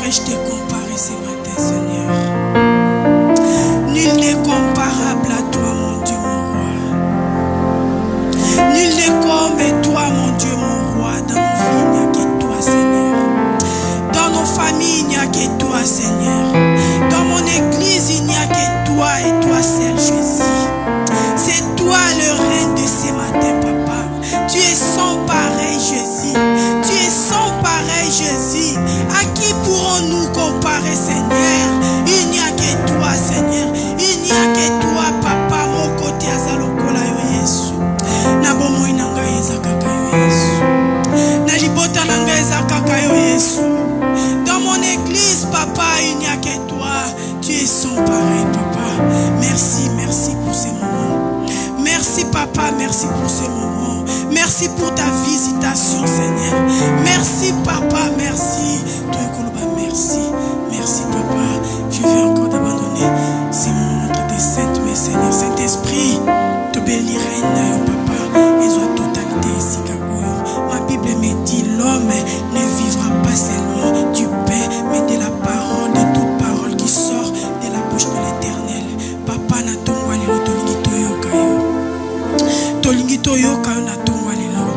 pourrais-je te comparer ce matin, Seigneur? Nul n'est comparable à toi, mon Dieu, mon roi. Nul n'est comme toi, mon Dieu, mon roi. Dans nos vies, il n'y a que toi, Seigneur. Dans nos familles, il n'y a que toi, Seigneur. Dans mon église, il n'y a que toi et toi seul, Jésus. C'est toi le reine de ce matin, Papa. Tu es sans pareil, Jésus. Tu es sans pareil, Jésus. À qui pourrons-nous comparer, Seigneur? Il n'y a que toi, Seigneur. Il n'y a que toi, Papa. Mon côté azalokola yo Yesu. Na bomo inanga ezakaka yo Yesu. Na libota nanga ezakaka yo Yesu. Dans mon église, Papa, il n'y a que toi. Tu es sans pareil, Papa. Merci, merci pour ces moments. Merci, Papa, merci pour ces moments. Merci pour ta visitation, Seigneur. Merci, Papa, merci. Merci, merci, Papa. Je vais encore t'abandonner. C'est mon nom qui te sainte, mais Seigneur, Saint-Esprit, te bénirai, Papa. Et soit totalité ici, ma Bible me dit, l'homme ne vivra pas seulement du pain, mais de la parole, de toute parole qui sort de la bouche de l'Éternel. Papa, na tongwa lelo tolingi toyoka yo. Tolingi toyoka yo na tongwa lelo.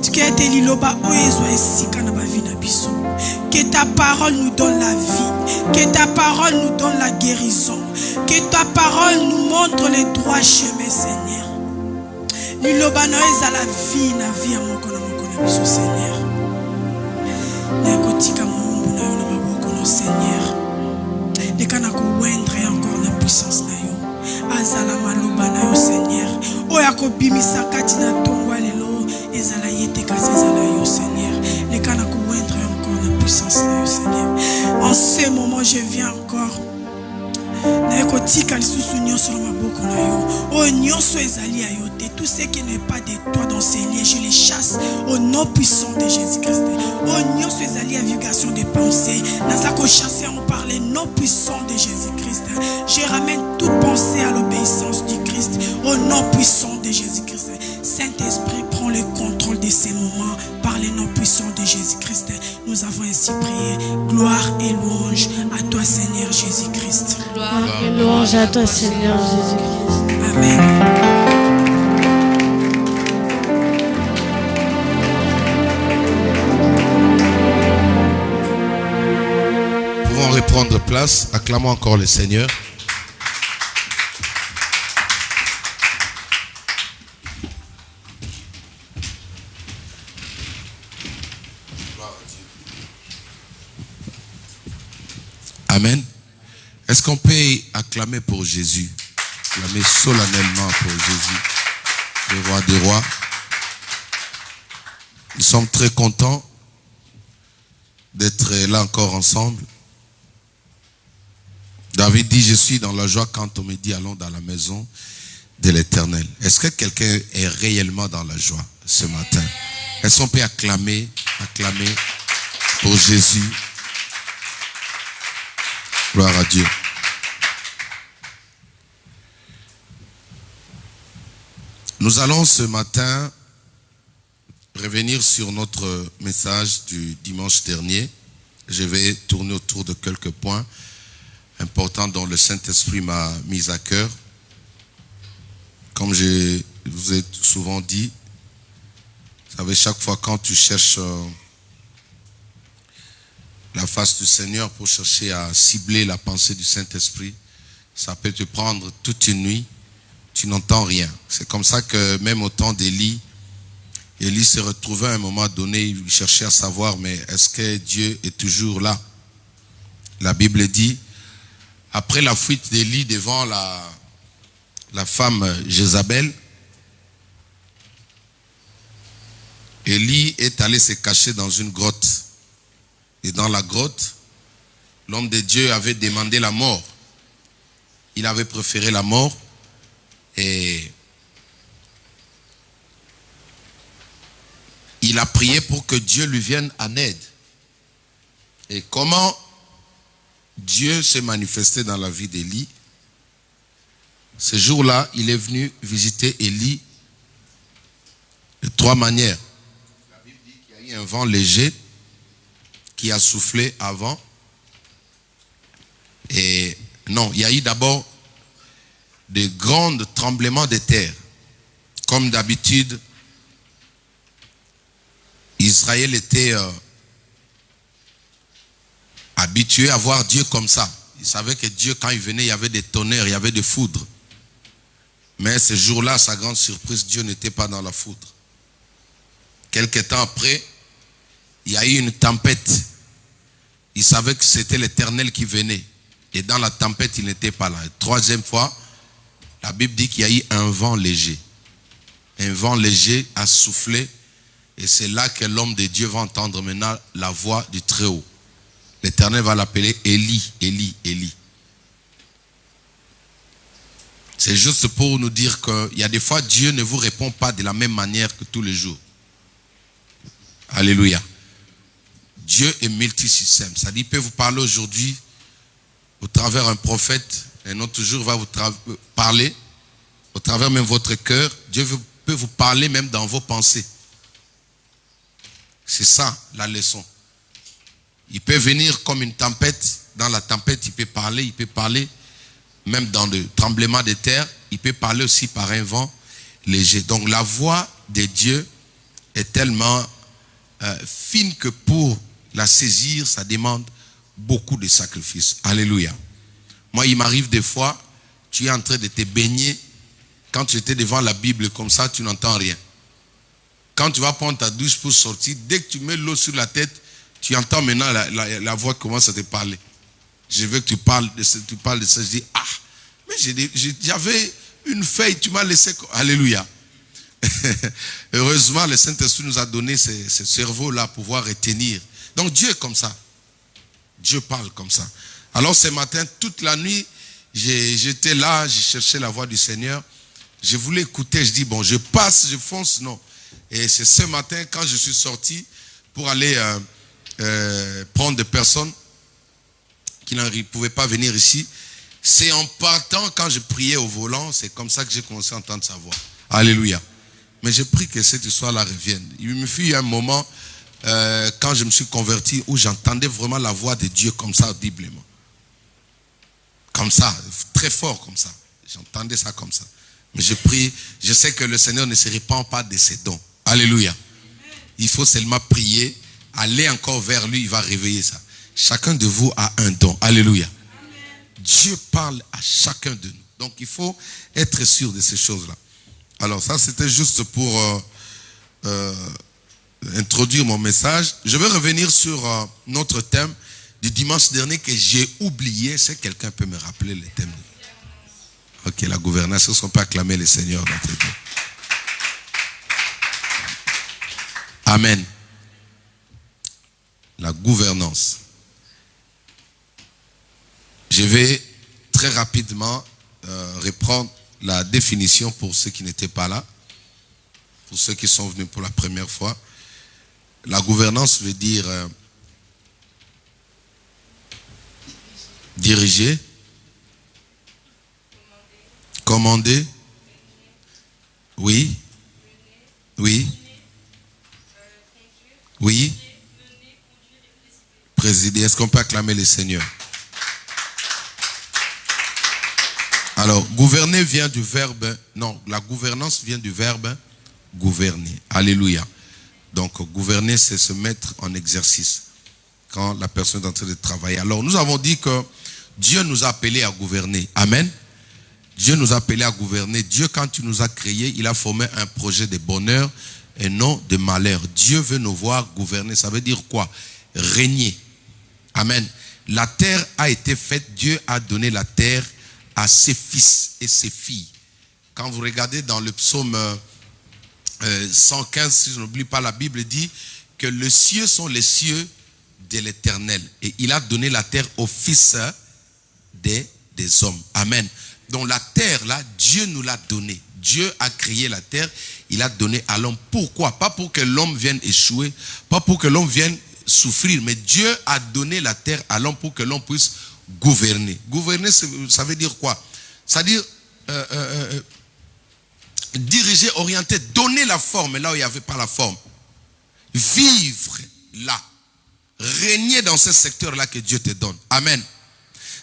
Tukete liloba oyezo esika na bavi na biso. Que ta parole nous donne la vie. Que ta parole nous donne la guérison. Que ta parole nous montre les droits chemins, Seigneur. Liloba na eza la vie na vie amoko na biso, Seigneur. Na kotika mumbu na yo na maboko no, Seigneur. Lekana ko wendre encore la puissance na yo. Azala maloba na yo, Seigneur. Oya ko bimisa kati na tongwa lelo ezala yete kasi ezala yo, Seigneur. Lekana ko wendre encore la puissance na yo, Seigneur. En ce moment, je viens encore. Tout ce qui n'est pas de toi dans ces lieux, je les chasse au nom puissant de Jésus-Christ. Au nom ces alliations de pensée, nous chasser en parler nom puissant de Jésus-Christ. Je ramène toute pensée à l'obéissance du Christ. Au nom puissant de Jésus-Christ. Saint-Esprit, prends le contrôle de ces moments par le nom puissant de Jésus-Christ. Nous avons ainsi prié. Gloire et louange à toi, Seigneur Jésus-Christ. Gloire et louange à toi, Seigneur Jésus-Christ. Amen. Nous pouvons reprendre place. Acclamons encore le Seigneur. Amen. Est-ce qu'on peut acclamer pour Jésus? Acclamer solennellement pour Jésus, le roi des rois. Nous sommes très contents d'être là encore ensemble. David dit, je suis dans la joie quand on me dit, allons dans la maison de l'Éternel. Est-ce que quelqu'un est réellement dans la joie ce matin? Est-ce qu'on peut acclamer pour Jésus? Gloire à Dieu. Nous allons ce matin revenir sur notre message du dimanche dernier. Je vais tourner autour de quelques points importants dont le Saint-Esprit m'a mis à cœur. Comme je vous ai souvent dit, vous savez, chaque fois quand tu cherches la face du Seigneur pour chercher à cibler la pensée du Saint-Esprit, ça peut te prendre toute une nuit, tu n'entends rien. C'est comme ça que même au temps d'Élie, Élie se retrouvait à un moment donné, il cherchait à savoir, mais est-ce que Dieu est toujours là? La Bible dit, après la fuite d'Élie devant la femme Jézabel, Élie est allé se cacher dans une grotte. Et dans la grotte, l'homme de Dieu avait demandé la mort. Il avait préféré la mort. Et il a prié pour que Dieu lui vienne en aide. Et comment Dieu s'est manifesté dans la vie d'Élie? Ce jour-là, il est venu visiter Élie de trois manières. La Bible dit qu'il y a eu un vent léger qui a soufflé avant. Et non, il y a eu d'abord de grands tremblements de terre. Comme d'habitude, Israël était habitué à voir Dieu comme ça. Il savait que Dieu, quand il venait, il y avait des tonnerres, il y avait des foudres. Mais ce jour-là, sa grande surprise, Dieu n'était pas dans la foudre. Quelque temps après, il y a eu une tempête. Il savait que c'était l'Éternel qui venait. Et dans la tempête, il n'était pas là. Troisième fois, la Bible dit qu'il y a eu un vent léger. Un vent léger a soufflé. Et c'est là que l'homme de Dieu va entendre maintenant la voix du Très-Haut. L'Éternel va l'appeler Élie, Élie, Élie. C'est juste pour nous dire qu'il y a des fois, Dieu ne vous répond pas de la même manière que tous les jours. Alléluia. Dieu est multisystème. C'est-à-dire, il peut vous parler aujourd'hui au travers d'un prophète, un autre jour va vous parler au travers même votre cœur. Dieu peut vous parler même dans vos pensées. C'est ça la leçon. Il peut venir comme une tempête. Dans la tempête, il peut parler même dans le tremblement de terre. Il peut parler aussi par un vent léger. Donc la voix de Dieu est tellement fine que pour la saisir, ça demande beaucoup de sacrifices. Alléluia. Moi, il m'arrive des fois, tu es en train de te baigner. Quand tu étais devant la Bible comme ça, tu n'entends rien. Quand tu vas prendre ta douche pour sortir, dès que tu mets l'eau sur la tête, tu entends maintenant la voix commence à te parler. Je veux que tu parles de ça. Je dis, ah, mais j'avais une feuille, tu m'as laissé. Alléluia. Heureusement, le Saint-Esprit nous a donné ce cerveau-là pour pouvoir retenir. Donc Dieu est comme ça. Dieu parle comme ça. Alors ce matin, toute la nuit, j'étais là, j'ai cherché la voix du Seigneur. Je voulais écouter, je dis, bon, je passe, je fonce, non. Et c'est ce matin, quand je suis sorti pour aller prendre des personnes qui ne pouvaient pas venir ici, c'est en partant, quand je priais au volant, c'est comme ça que j'ai commencé à entendre sa voix. Alléluia. Mais je prie que cette histoire-là revienne. Il me fut un moment, quand je me suis converti, où j'entendais vraiment la voix de Dieu comme ça, audiblement. Comme ça, très fort comme ça. J'entendais ça comme ça. Mais je prie, je sais que le Seigneur ne se répand pas de ses dons. Alléluia. Il faut seulement prier, aller encore vers lui, il va réveiller ça. Chacun de vous a un don. Alléluia. Dieu parle à chacun de nous. Donc il faut être sûr de ces choses-là. Alors ça, c'était juste pour introduire mon message. Je vais revenir sur notre thème du dimanche dernier que j'ai oublié. Si quelqu'un peut me rappeler le thème. Ok, la gouvernance. Est-ce qu'on peut acclamer le Seigneur dans tes vies? Amen. La gouvernance. Je vais très rapidement reprendre la définition pour ceux qui n'étaient pas là, pour ceux qui sont venus pour la première fois. La gouvernance veut dire diriger, commander, oui, oui, oui, présider. Est-ce qu'on peut acclamer le Seigneur? Alors, gouverner vient du verbe, non, la gouvernance vient du verbe gouverner. Alléluia. Donc, gouverner, c'est se mettre en exercice quand la personne est en train de travailler. Alors, nous avons dit que Dieu nous a appelés à gouverner. Amen. Dieu nous a appelés à gouverner. Dieu, quand il nous a créés, il a formé un projet de bonheur et non de malheur. Dieu veut nous voir gouverner. Ça veut dire quoi? Régner. Amen. La terre a été faite. Dieu a donné la terre à ses fils et ses filles. Quand vous regardez dans le psaume 115, si je n'oublie pas, la Bible dit que les cieux sont les cieux de l'Éternel. Et il a donné la terre aux fils des hommes. Amen. Donc la terre là, Dieu nous l'a donnée. Dieu a créé la terre, il a donné à l'homme. Pourquoi? Pas pour que l'homme vienne échouer, pas pour que l'homme vienne souffrir, mais Dieu a donné la terre à l'homme pour que l'homme puisse gouverner. Gouverner, ça veut dire quoi? C'est-à-dire diriger, orienter, donner la forme là où il n'y avait pas la forme. Vivre là. Régner dans ce secteur-là que Dieu te donne. Amen.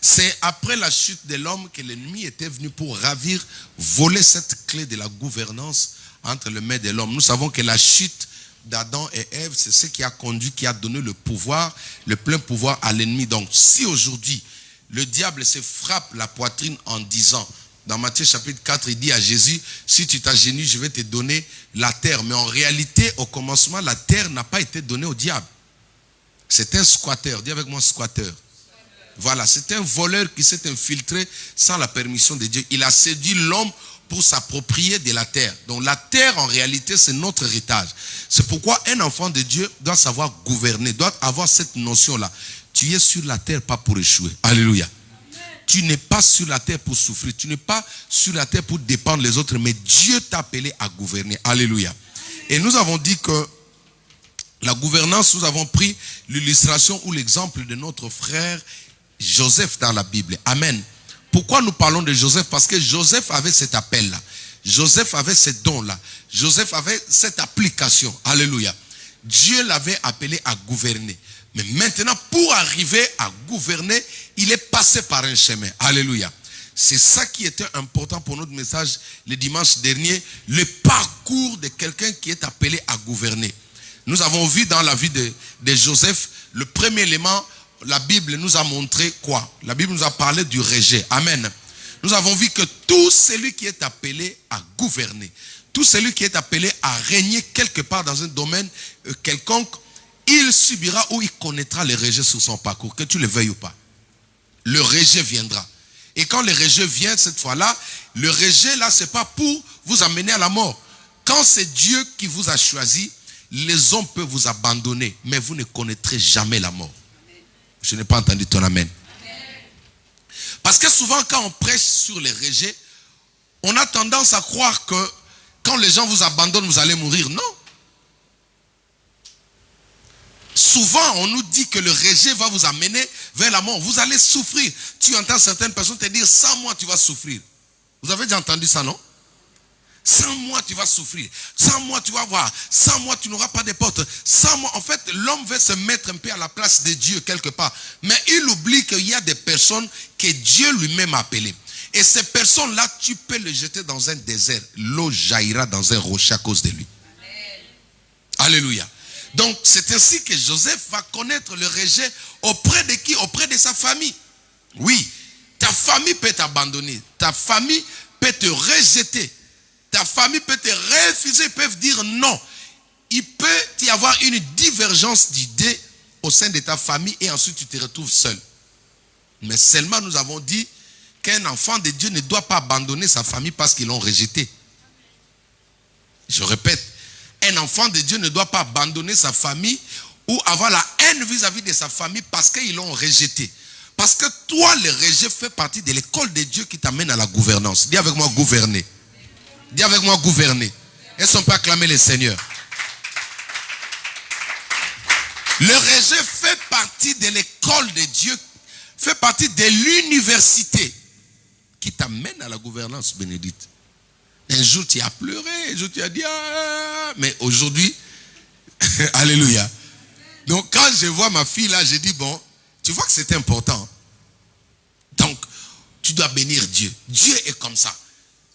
C'est après la chute de l'homme que l'ennemi était venu pour ravir, voler cette clé de la gouvernance entre le maître et l'homme. Nous savons que la chute d'Adam et Ève, c'est ce qui a conduit, qui a donné le pouvoir, le plein pouvoir à l'ennemi. Donc, si aujourd'hui, le diable se frappe la poitrine en disant, dans Matthieu chapitre 4, il dit à Jésus, si tu t'agenouilles, je vais te donner la terre. Mais en réalité, au commencement, la terre n'a pas été donnée au diable. C'est un squatteur. Dis avec moi, squatteur. Voilà, c'est un voleur qui s'est infiltré sans la permission de Dieu. Il a séduit l'homme pour s'approprier de la terre. Donc la terre, en réalité, c'est notre héritage. C'est pourquoi un enfant de Dieu doit savoir gouverner, doit avoir cette notion-là. Tu es sur la terre, pas pour échouer. Alléluia. Tu n'es pas sur la terre pour souffrir. Tu n'es pas sur la terre pour dépendre des autres, mais Dieu t'a appelé à gouverner. Alléluia. Et nous avons dit que la gouvernance, nous avons pris l'illustration ou l'exemple de notre frère Joseph dans la Bible. Amen. Pourquoi nous parlons de Joseph? Parce que Joseph avait cet appel-là. Joseph avait ce don-là. Joseph avait cette application. Alléluia. Dieu l'avait appelé à gouverner. Mais maintenant, pour arriver à gouverner, il est passé par un chemin. Alléluia. C'est ça qui était important pour notre message le dimanche dernier. Le parcours de quelqu'un qui est appelé à gouverner. Nous avons vu dans la vie de Joseph, le premier élément, la Bible nous a montré quoi? La Bible nous a parlé du rejet. Amen. Nous avons vu que tout celui qui est appelé à gouverner, tout celui qui est appelé à régner quelque part dans un domaine quelconque, il subira ou il connaîtra le rejet sur son parcours, que tu le veuilles ou pas. Le rejet viendra. Et quand le rejet vient cette fois-là, le rejet là, c'est pas pour vous amener à la mort. Quand c'est Dieu qui vous a choisi, les hommes peuvent vous abandonner, mais vous ne connaîtrez jamais la mort. Je n'ai pas entendu ton amen. Parce que souvent quand on prêche sur les rejets, on a tendance à croire que quand les gens vous abandonnent, vous allez mourir. Non. Souvent, on nous dit que le rejet va vous amener vers la mort. Vous allez souffrir. Tu entends certaines personnes te dire, sans moi, tu vas souffrir. Vous avez déjà entendu ça, non? Sans moi, tu vas souffrir. Sans moi, tu vas voir. Sans moi, tu n'auras pas de porte. Sans moi, en fait, l'homme veut se mettre un peu à la place de Dieu quelque part. Mais il oublie qu'il y a des personnes que Dieu lui-même a appelées. Et ces personnes-là, tu peux les jeter dans un désert. L'eau jaillira dans un rocher à cause de lui. Amen. Alléluia. Donc, c'est ainsi que Joseph va connaître le rejet auprès de qui? Auprès de sa famille. Oui, ta famille peut t'abandonner. Ta famille peut te rejeter. Ta famille peut te refuser, ils peuvent dire non. Il peut y avoir une divergence d'idées au sein de ta famille et ensuite tu te retrouves seul. Mais seulement nous avons dit qu'un enfant de Dieu ne doit pas abandonner sa famille parce qu'ils l'ont rejeté. Je répète, un enfant de Dieu ne doit pas abandonner sa famille ou avoir la haine vis-à-vis de sa famille parce qu'ils l'ont rejeté. Parce que toi, le rejet fait partie de l'école de Dieu qui t'amène à la gouvernance. Dis avec moi, gouverner. Dis avec moi, gouverner. Est-ce qu'on peut acclamer le Seigneur? Le rejet fait partie de l'école de Dieu, fait partie de l'université qui t'amène à la gouvernance bénédite. Un jour tu as pleuré, un jour tu as dit ah, mais aujourd'hui, alléluia. Donc quand je vois ma fille là, je dis bon, tu vois que c'est important. Donc, tu dois bénir Dieu. Dieu est comme ça.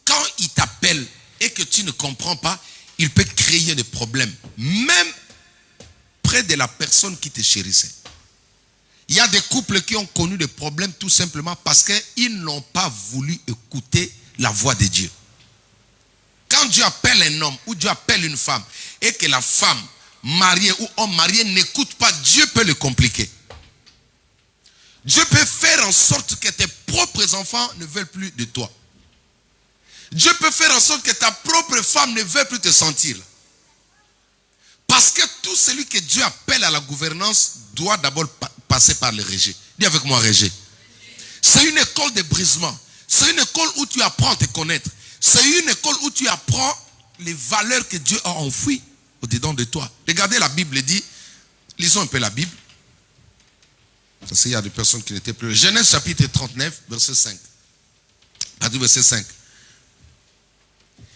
Quand il t'appelle et que tu ne comprends pas, il peut créer des problèmes. Même près de la personne qui te chérissait. Il y a des couples qui ont connu des problèmes tout simplement parce qu'ils n'ont pas voulu écouter la voix de Dieu. Quand Dieu appelle un homme ou Dieu appelle une femme et que la femme mariée ou homme marié n'écoute pas, Dieu peut le compliquer. Dieu peut faire en sorte que tes propres enfants ne veulent plus de toi. Dieu peut faire en sorte que ta propre femme ne veuille plus te sentir. Parce que tout celui que Dieu appelle à la gouvernance doit d'abord passer par le rejet. Dis avec moi, rejet. C'est une école de brisement. C'est une école où tu apprends à te connaître. C'est une école où tu apprends les valeurs que Dieu a enfouies au-dedans de toi. Regardez, la Bible dit, lisons un peu la Bible. Parce qu'il y a des personnes qui n'étaient plus. Genèse chapitre 39, verset 5. Verset 5.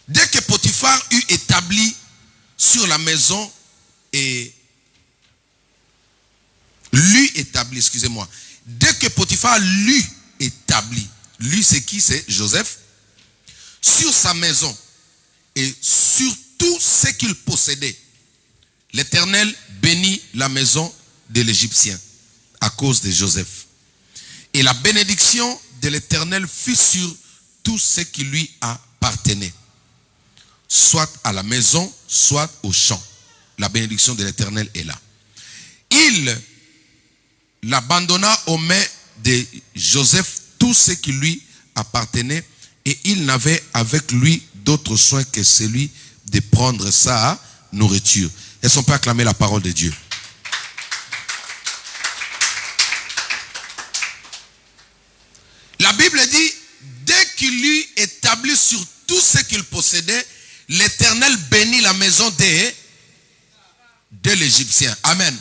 Dès que Potiphar eut établi sur la maison et l'eut établi, excusez-moi. Dès que Potiphar l'eut établi. Lui, c'est qui? C'est Joseph. Sur sa maison et sur tout ce qu'il possédait, l'Éternel bénit la maison de l'Égyptien à cause de Joseph. Et la bénédiction de l'Éternel fut sur tout ce qui lui appartenait, soit à la maison, soit au champ. La bénédiction de l'Éternel est là. Il l'abandonna aux mains de Joseph tout ce qui lui appartenait, et il n'avait avec lui d'autre soin que celui de prendre sa nourriture. Est-ce qu'on peut acclamer la parole de Dieu? La Bible dit, dès qu'il eut établi sur tout ce qu'il possédait, l'Éternel bénit la maison de l'Égyptien. Amen.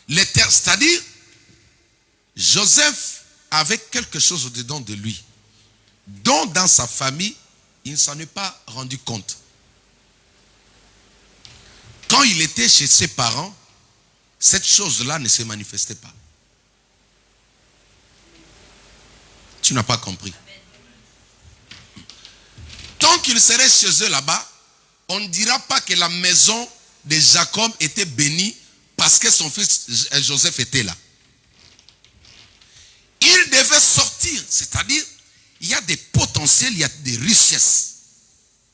C'est-à-dire, Joseph avait quelque chose au-dedans de lui, dont dans sa famille, il ne s'en est pas rendu compte. Quand il était chez ses parents, cette chose-là ne se manifestait pas. Tu n'as pas compris. Tant qu'il serait chez eux là-bas, on ne dira pas que la maison de Jacob était bénie parce que son fils Joseph était là. Il devait sortir, c'est-à-dire, il y a des potentiels, il y a des richesses.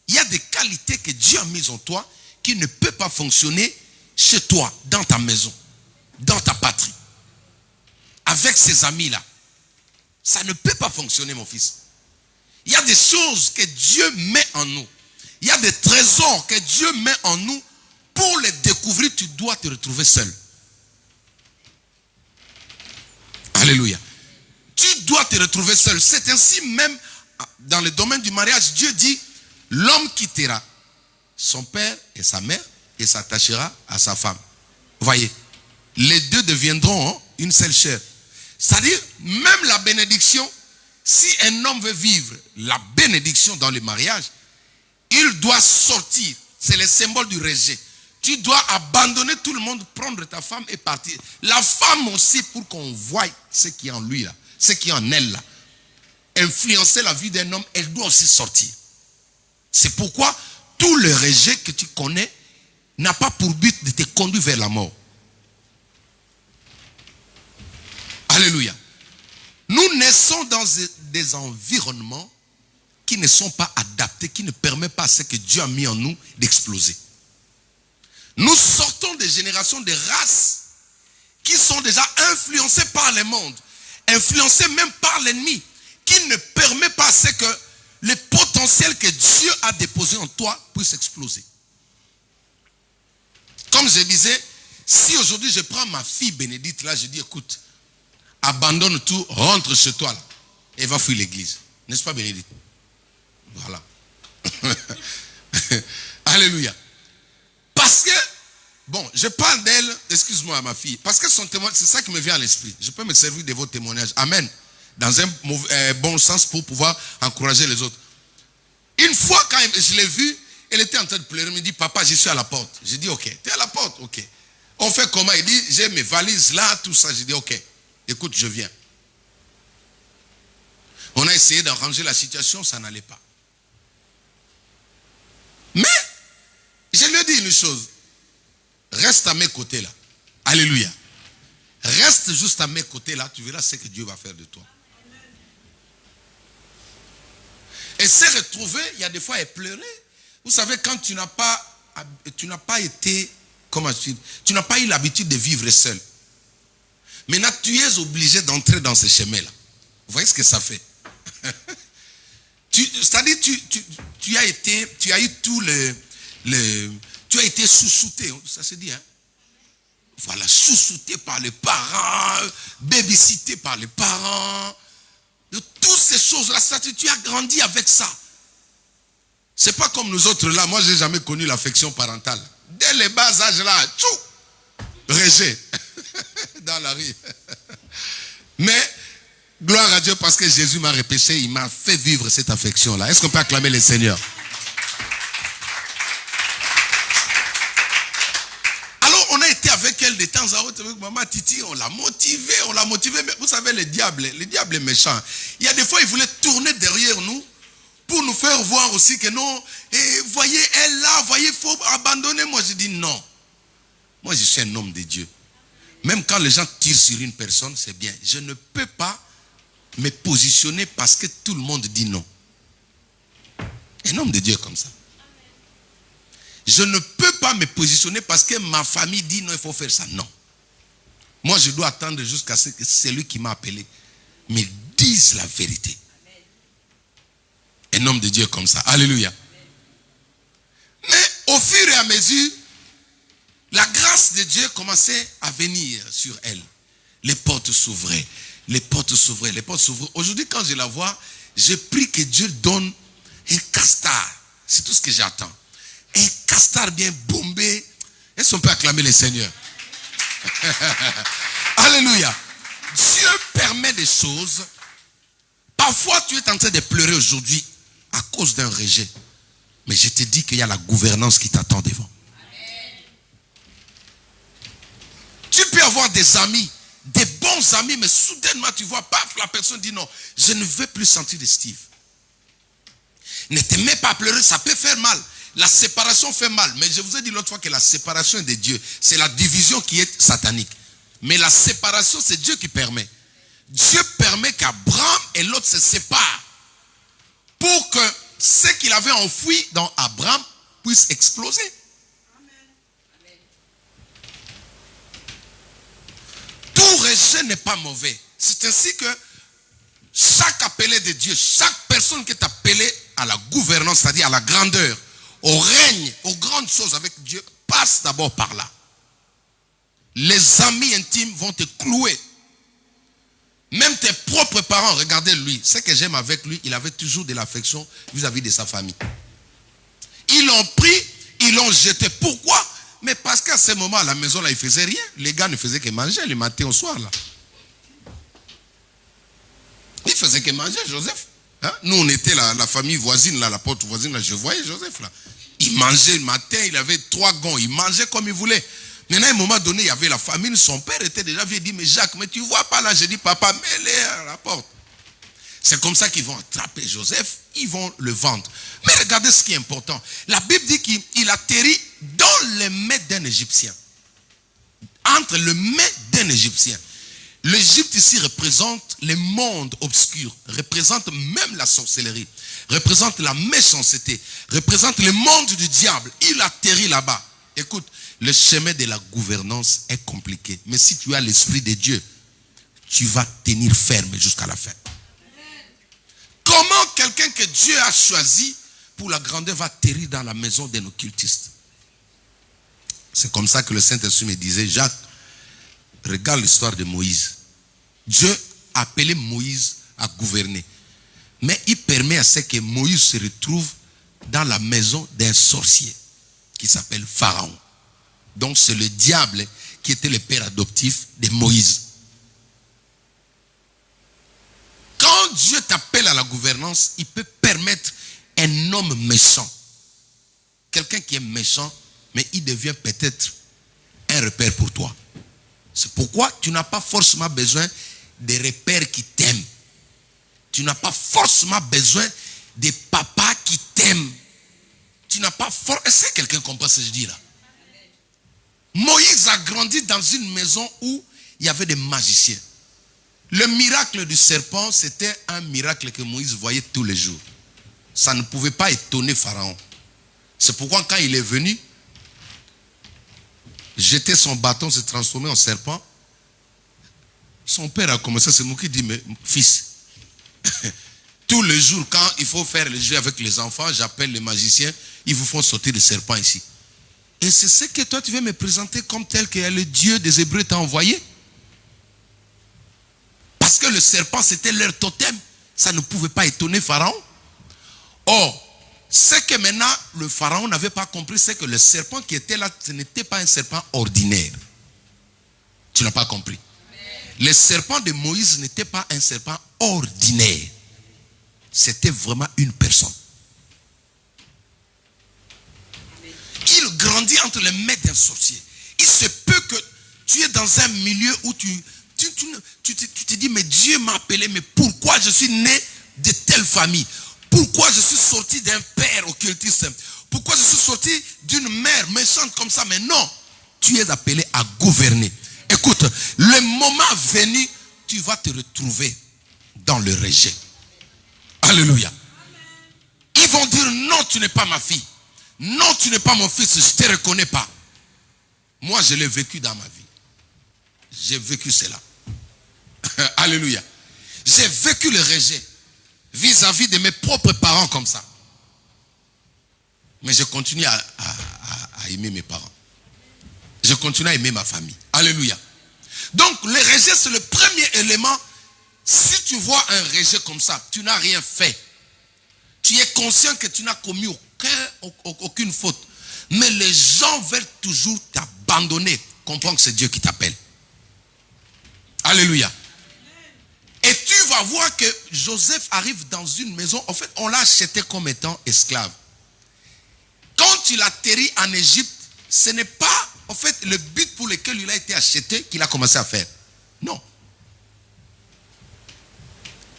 Il y a des qualités que Dieu a mises en toi qui ne peuvent pas fonctionner chez toi, dans ta maison, dans ta patrie, avec ces amis-là. Ça ne peut pas fonctionner, mon fils. Il y a des choses que Dieu met en nous. Il y a des trésors que Dieu met en nous. Pour les découvrir, tu dois te retrouver seul. Alléluia. Tu dois te retrouver seul. C'est ainsi même dans le domaine du mariage. Dieu dit, l'homme quittera son père et sa mère et s'attachera à sa femme. Vous voyez, les deux deviendront une seule chair. C'est-à-dire, même la bénédiction, si un homme veut vivre la bénédiction dans le mariage, il doit sortir. C'est le symbole du rejet. Tu dois abandonner tout le monde, prendre ta femme et partir. La femme aussi, pour qu'on voie ce qui est en lui là, ce qui est en elle là, influencer la vie d'un homme, elle doit aussi sortir. C'est pourquoi tout le rejet que tu connais n'a pas pour but de te conduire vers la mort. Alléluia. Nous naissons dans des environnements qui ne sont pas adaptés, qui ne permettent pas à ce que Dieu a mis en nous d'exploser. Nous sortons des générations de races qui sont déjà influencées par le monde, influencées même par l'ennemi, qui ne permet pas à ce que le potentiel que Dieu a déposé en toi puisse exploser. Comme je disais, si aujourd'hui je prends ma fille Bénédicte là, je dis écoute, abandonne tout, rentre chez toi là, et va fuir l'église. N'est-ce pas Bénédicte? Voilà. Alléluia. Parce que, bon, je parle d'elle, excuse-moi ma fille, parce que son témoignage, c'est ça qui me vient à l'esprit. Je peux me servir de vos témoignages. Amen. Dans un bon sens pour pouvoir encourager les autres. Une fois quand je l'ai vue, elle était en train de pleurer, elle me dit, papa, je suis à la porte. J'ai dit, ok, tu es à la porte, ok. On fait comment? Il dit, j'ai mes valises là, tout ça. J'ai dit, ok, écoute, je viens. On a essayé d'arranger la situation, ça n'allait pas. Mais, je lui ai dit une chose, reste à mes côtés là. Alléluia. Reste juste à mes côtés là, tu verras ce que Dieu va faire de toi. Et s'est retrouvée, il y a des fois, elle pleurait. Vous savez, quand tu n'as pas été, comment tu dis, tu n'as pas eu l'habitude de vivre seul. Maintenant, tu es obligé d'entrer dans ce chemin-là. Vous voyez ce que ça fait? C'est-à-dire, tu as eu tout tu as été sous-souté, ça se dit, hein? Voilà, sous-souté par les parents, babysité par les parents. De toutes ces choses-là, tu as grandi avec ça. C'est pas comme nous autres là. Moi, j'ai jamais connu l'affection parentale. Dès les bas âges là, tchou, rejet dans la rue. Mais gloire à Dieu parce que Jésus m'a repêché, il m'a fait vivre cette affection-là. Est-ce qu'on peut acclamer le Seigneur? Alors, on a été avec elle de temps à autre. Maman, maman Titi, on l'a motivé, mais vous savez, le diable est méchant. Il y a des fois, il voulait tourner derrière nous pour nous faire voir aussi que non, et voyez, elle là, voyez, il faut abandonner. Moi, je dis non. Moi, je suis un homme de Dieu. Même quand les gens tirent sur une personne, c'est bien. Je ne peux pas me positionner parce que tout le monde dit non. Un homme de Dieu est comme ça. Je ne peux pas me positionner parce que ma famille dit non, il faut faire ça. Non. Moi, je dois attendre jusqu'à ce que celui qui m'a appelé me dise la vérité. Un homme de Dieu est comme ça. Alléluia. Mais au fur et à mesure, la grâce de Dieu commençait à venir sur elle. Les portes s'ouvraient. Les portes s'ouvraient. Les portes s'ouvraient. Aujourd'hui, quand je la vois, je prie que Dieu donne un castar. C'est tout ce que j'attends. Un castar bien bombé. Est-ce qu'on peut acclamer le Seigneur? Alléluia. Dieu permet des choses. Parfois, tu es en train de pleurer aujourd'hui à cause d'un rejet. Mais je te dis qu'il y a la gouvernance qui t'attend devant. Tu peux avoir des amis, des bons amis, mais soudainement tu vois, paf, la personne dit non, je ne veux plus sentir de Steve. Ne te mets pas à pleurer, ça peut faire mal. La séparation fait mal, mais je vous ai dit l'autre fois que la séparation est de Dieu. C'est la division qui est satanique. Mais la séparation, c'est Dieu qui permet. Dieu permet qu'Abraham et l'autre se séparent pour que ce qu'il avait enfoui dans Abraham puisse exploser. Tout rejet n'est pas mauvais. C'est ainsi que chaque appelé de Dieu, chaque personne qui est appelée à la gouvernance, c'est-à-dire à la grandeur, au règne, aux grandes choses avec Dieu, passe d'abord par là. Les amis intimes vont te clouer. Même tes propres parents, regardez lui. Ce que j'aime avec lui, il avait toujours de l'affection vis-à-vis de sa famille. Ils l'ont pris, ils l'ont jeté. Pourquoi? Mais parce qu'à ce moment, à la maison, là, il ne faisait rien. Les gars ne faisaient que manger le matin au soir, là. Ils faisaient que manger, Joseph. Hein? Nous, on était la famille voisine, là, la porte voisine, là, je voyais Joseph, là. Il mangeait le matin, il avait 3 gonds, il mangeait comme il voulait. Maintenant, à un moment donné, il y avait la famine, son père était déjà vieux, il dit, mais Jacques, mais tu ne vois pas là? J'ai dit, papa, mets-les à la porte. C'est comme ça qu'ils vont attraper Joseph, ils vont le vendre. Mais regardez ce qui est important. La Bible dit qu'il atterrit dans les mains d'un Égyptien. Entre les mains d'un Égyptien. L'Égypte ici représente le monde obscur, représente même la sorcellerie, représente la méchanceté, représente le monde du diable. Il atterrit là-bas. Écoute, le chemin de la gouvernance est compliqué. Mais si tu as l'Esprit de Dieu, tu vas tenir ferme jusqu'à la fin. Comment quelqu'un que Dieu a choisi pour la grandeur va atterrir dans la maison d'un occultiste? C'est comme ça que le Saint-Esprit me disait, Jacques, regarde l'histoire de Moïse. Dieu a appelé Moïse à gouverner. Mais il permet à ce que Moïse se retrouve dans la maison d'un sorcier qui s'appelle Pharaon. Donc c'est le diable qui était le père adoptif de Moïse. Quand Dieu t'appelle à la gouvernance, il peut permettre un homme méchant. Quelqu'un qui est méchant, mais il devient peut-être un repère pour toi. C'est pourquoi tu n'as pas forcément besoin de repères qui t'aiment. Tu n'as pas forcément besoin de papas qui t'aiment. Tu n'as pas forcément... Est-ce que quelqu'un comprend ce que je dis là? Moïse a grandi dans une maison où il y avait des magiciens. Le miracle du serpent, c'était un miracle que Moïse voyait tous les jours. Ça ne pouvait pas étonner Pharaon. C'est pourquoi quand il est venu, jeter son bâton, se transformer en serpent, son père a commencé à se moquer, il dit, mais fils, tous les jours, quand il faut faire le jeu avec les enfants, j'appelle les magiciens, ils vous font sortir le serpent ici. Et c'est ce que toi tu veux me présenter comme tel que le Dieu des Hébreux t'a envoyé. Parce que le serpent, c'était leur totem. Ça ne pouvait pas étonner Pharaon. Or, ce que maintenant le Pharaon n'avait pas compris, c'est que le serpent qui était là, ce n'était pas un serpent ordinaire. Tu n'as pas compris. Le serpent de Moïse n'était pas un serpent ordinaire. C'était vraiment une personne. Il grandit entre les mains d'un sorcier. Il se peut que Tu es dans un milieu où tu te dis, mais Dieu m'a appelé, mais pourquoi je suis né de telle famille? Pourquoi je suis sorti d'un père occultiste? Pourquoi je suis sorti d'une mère méchante comme ça? Mais non, tu es appelé à gouverner. Écoute, le moment venu, tu vas te retrouver dans le rejet. Alléluia. Ils vont dire, non, tu n'es pas ma fille. Non, tu n'es pas mon fils, je ne te reconnais pas. Moi, je l'ai vécu dans ma vie. J'ai vécu cela. Alléluia. J'ai vécu le rejet vis-à-vis de mes propres parents comme ça. Mais je continue à aimer mes parents. Je continue à aimer ma famille. Alléluia. Donc, le rejet, c'est le premier élément. Si tu vois un rejet comme ça, tu n'as rien fait. Tu es conscient que tu n'as commis aucune faute. Mais les gens veulent toujours t'abandonner. Comprends que c'est Dieu qui t'appelle. Alléluia. Et tu vas voir que Joseph arrive dans une maison. En fait, on l'a acheté comme étant esclave. Quand il atterrit en Égypte, ce n'est pas en fait le but pour lequel il a été acheté qu'il a commencé à faire. Non.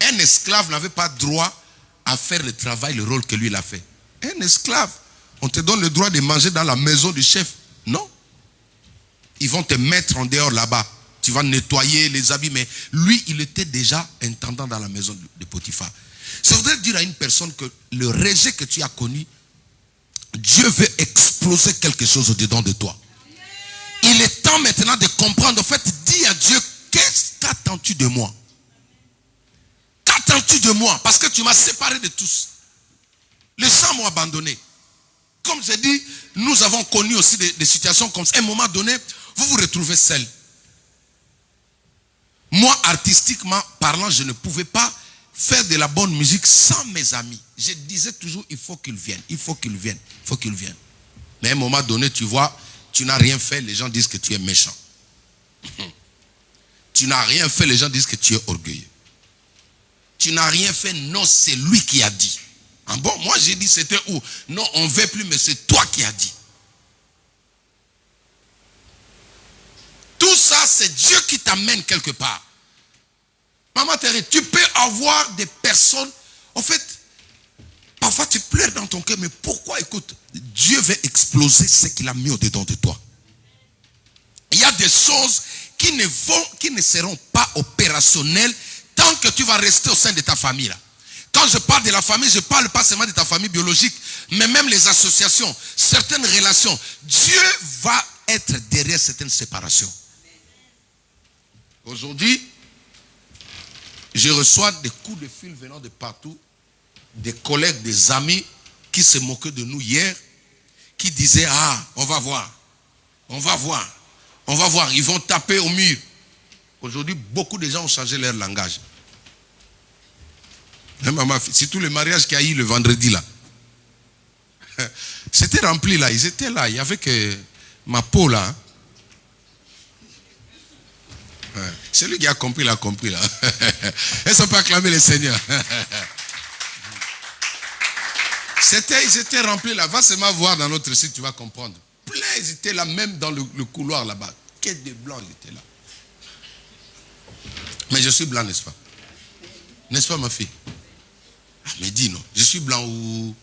Un esclave n'avait pas droit à faire le travail, le rôle que lui il a fait. Un esclave, on te donne le droit de manger dans la maison du chef. Non. Ils vont te mettre en dehors là-bas. Tu vas nettoyer les habits. Mais lui, il était déjà intendant dans la maison de Potiphar. Ça voudrait dire à une personne que le rejet que tu as connu, Dieu veut exploser quelque chose au-dedans de toi. Il est temps maintenant de comprendre. En fait, dis à Dieu, qu'attends-tu de moi? Qu'attends-tu de moi? Parce que tu m'as séparé de tous. Les gens m'ont abandonné. Comme j'ai dit, nous avons connu aussi des situations comme ça. À un moment donné, vous vous retrouvez seul. Moi, artistiquement parlant, je ne pouvais pas faire de la bonne musique sans mes amis. Je disais toujours, il faut qu'ils viennent, il faut qu'ils viennent, il faut qu'ils viennent. Mais à un moment donné, tu vois, tu n'as rien fait, les gens disent que tu es méchant. Tu n'as rien fait, les gens disent que tu es orgueilleux. Tu n'as rien fait, non, c'est lui qui a dit. Ah bon, moi j'ai dit c'était où? Non, on ne veut plus, mais c'est toi qui as dit. Tout ça, c'est Dieu qui t'amène quelque part. Maman Thérèse, tu peux avoir des personnes, en fait, parfois tu pleures dans ton cœur, mais pourquoi? Écoute, Dieu veut exploser ce qu'il a mis au-dedans de toi. Il y a des choses qui ne seront pas opérationnelles tant que tu vas rester au sein de ta famille là. Quand je parle de la famille, je ne parle pas seulement de ta famille biologique, mais même les associations, certaines relations. Dieu va être derrière certaines séparations. Aujourd'hui, je reçois des coups de fil venant de partout, des collègues, des amis qui se moquaient de nous hier, qui disaient, ah, on va voir, on va voir, on va voir, ils vont taper au mur. Aujourd'hui, beaucoup de gens ont changé leur langage. C'est tout le mariage qu'il y a eu le vendredi là. C'était rempli là, ils étaient là, il y avait que ma peau là. Celui qui a compris l'a compris là. Est-ce qu'on peut acclamer le Seigneur? Ils étaient remplis là. Va seulement voir dans notre site, tu vas comprendre. Plein, ils étaient là, même dans le couloir là-bas. Quel de blanc ils étaient là. Mais je suis blanc, n'est-ce pas? N'est-ce pas, ma fille? Ah, mais dis non. Je suis blanc ou...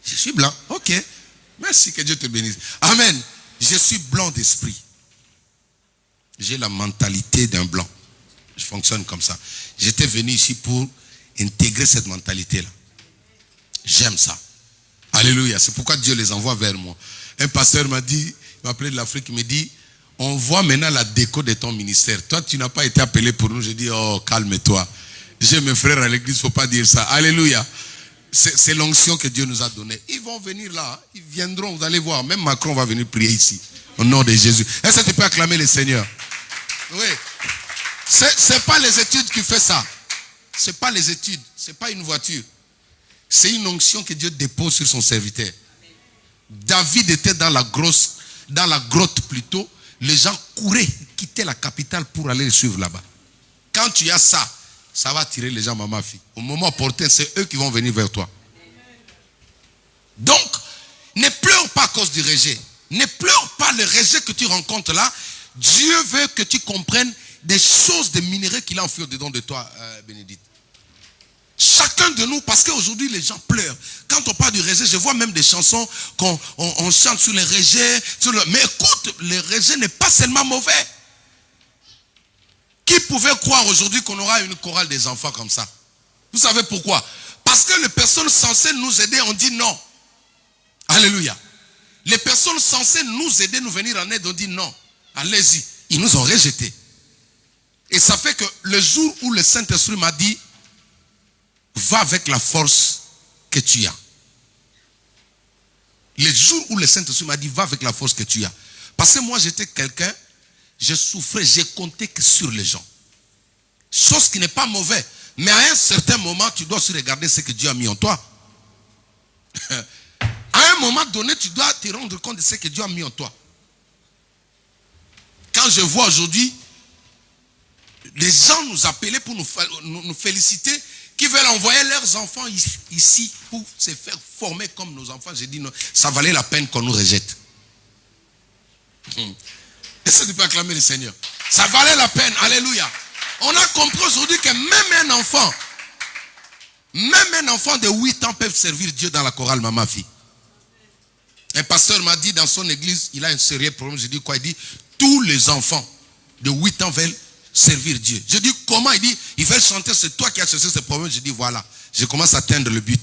Je suis blanc. Ok. Merci, que Dieu te bénisse. Amen. Je suis blanc d'esprit. J'ai la mentalité d'un blanc. Je fonctionne comme ça. J'étais venu ici pour intégrer cette mentalité-là. J'aime ça. Alléluia. C'est pourquoi Dieu les envoie vers moi. Un pasteur m'a dit, il m'a appelé de l'Afrique, il m'a dit, on voit maintenant la déco de ton ministère. Toi, tu n'as pas été appelé pour nous. Je dis, oh, calme-toi. J'ai mes frères à l'église, il ne faut pas dire ça. Alléluia. C'est l'onction que Dieu nous a donnée. Ils vont venir là. Ils viendront, vous allez voir. Même Macron va venir prier ici. Au nom de Jésus. Est-ce que tu peux acclamer le Seigneur? Oui. C'est pas les études qui fait ça. C'est pas les études. C'est pas une voiture. C'est une onction que Dieu dépose sur son serviteur. David était dans la grotte plutôt. Les gens couraient, quittaient la capitale pour aller le suivre là-bas. Quand tu as ça, ça va attirer les gens, maman, fille. Au moment opportun, c'est eux qui vont venir vers toi. Donc, ne pleure pas à cause du rejet. Ne pleure pas le rejet que tu rencontres là. Dieu veut que tu comprennes des choses, des minéraux qu'il a enfuis dedans de toi, Bénédicte. Chacun de nous, parce qu'aujourd'hui les gens pleurent. Quand on parle du rejet, je vois même des chansons qu'on chante sur les rejets. Mais écoute, le rejet n'est pas seulement mauvais. Qui pouvait croire aujourd'hui qu'on aura une chorale des enfants comme ça? Vous savez pourquoi? Parce que les personnes censées nous aider ont dit non. Alléluia. Les personnes censées nous aider, nous venir en aide, ont dit non. Allez-y. Ils nous ont rejetés. Et ça fait que le jour où le Saint-Esprit m'a dit, va avec la force que tu as. Le jour où le Saint-Esprit m'a dit, va avec la force que tu as. Parce que moi, j'étais quelqu'un, je souffrais, j'ai compté que sur les gens. Chose qui n'est pas mauvaise. Mais à un certain moment, tu dois aussi regarder ce que Dieu a mis en toi. À un moment donné, tu dois te rendre compte de ce que Dieu a mis en toi. Quand je vois aujourd'hui, les gens nous appeler pour nous féliciter, qui veulent envoyer leurs enfants ici pour se faire former comme nos enfants. J'ai dit non, ça valait la peine qu'on nous rejette. Est-ce que tu peux acclamer le Seigneur? Ça valait la peine, alléluia. On a compris aujourd'hui que même un enfant de 8 ans peut servir Dieu dans la chorale Maman Fille. Un pasteur m'a dit dans son église, il a un sérieux problème. J'ai dit quoi? Il dit, tous les enfants de 8 ans veulent servir Dieu. Je dis comment? Il dit, ils veulent chanter, c'est toi qui as cherché ce problème. Je dis voilà, je commence à atteindre le but.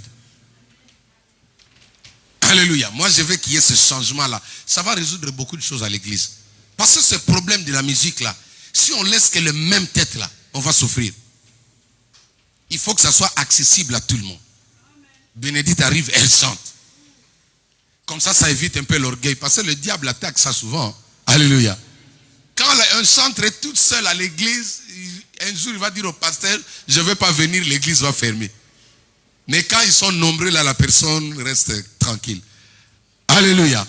Alléluia. Moi je veux qu'il y ait ce changement là. Ça va résoudre beaucoup de choses à l'église. Parce que ce problème de la musique là, si on laisse que les mêmes têtes là, on va souffrir. Il faut que ça soit accessible à tout le monde. Bénédicte arrive, elle chante. Comme ça évite un peu l'orgueil. Parce que le diable attaque ça souvent. Alléluia. Quand un chantre est toute seule à l'église, un jour il va dire au pasteur, je ne vais pas venir, l'église va fermer. Mais quand ils sont nombreux là, la personne reste tranquille. Alléluia.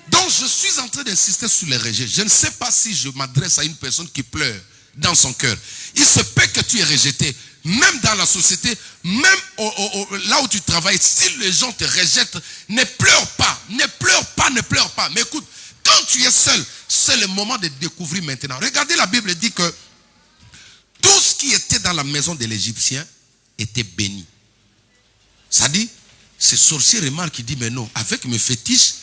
Donc je suis en train d'insister sur les rejets. Je ne sais pas si je m'adresse à une personne qui pleure dans son cœur. Il se peut que tu es rejeté. Même dans la société, même là où tu travailles, si les gens te rejettent, ne pleure pas. Ne pleure pas, ne pleure pas. Mais écoute, quand tu es seul, c'est le moment de découvrir maintenant. Regardez, la Bible dit que tout ce qui était dans la maison de l'Égyptien était béni. Ça dit, ce sorcier remarque, il dit, mais non, avec mes fétiches,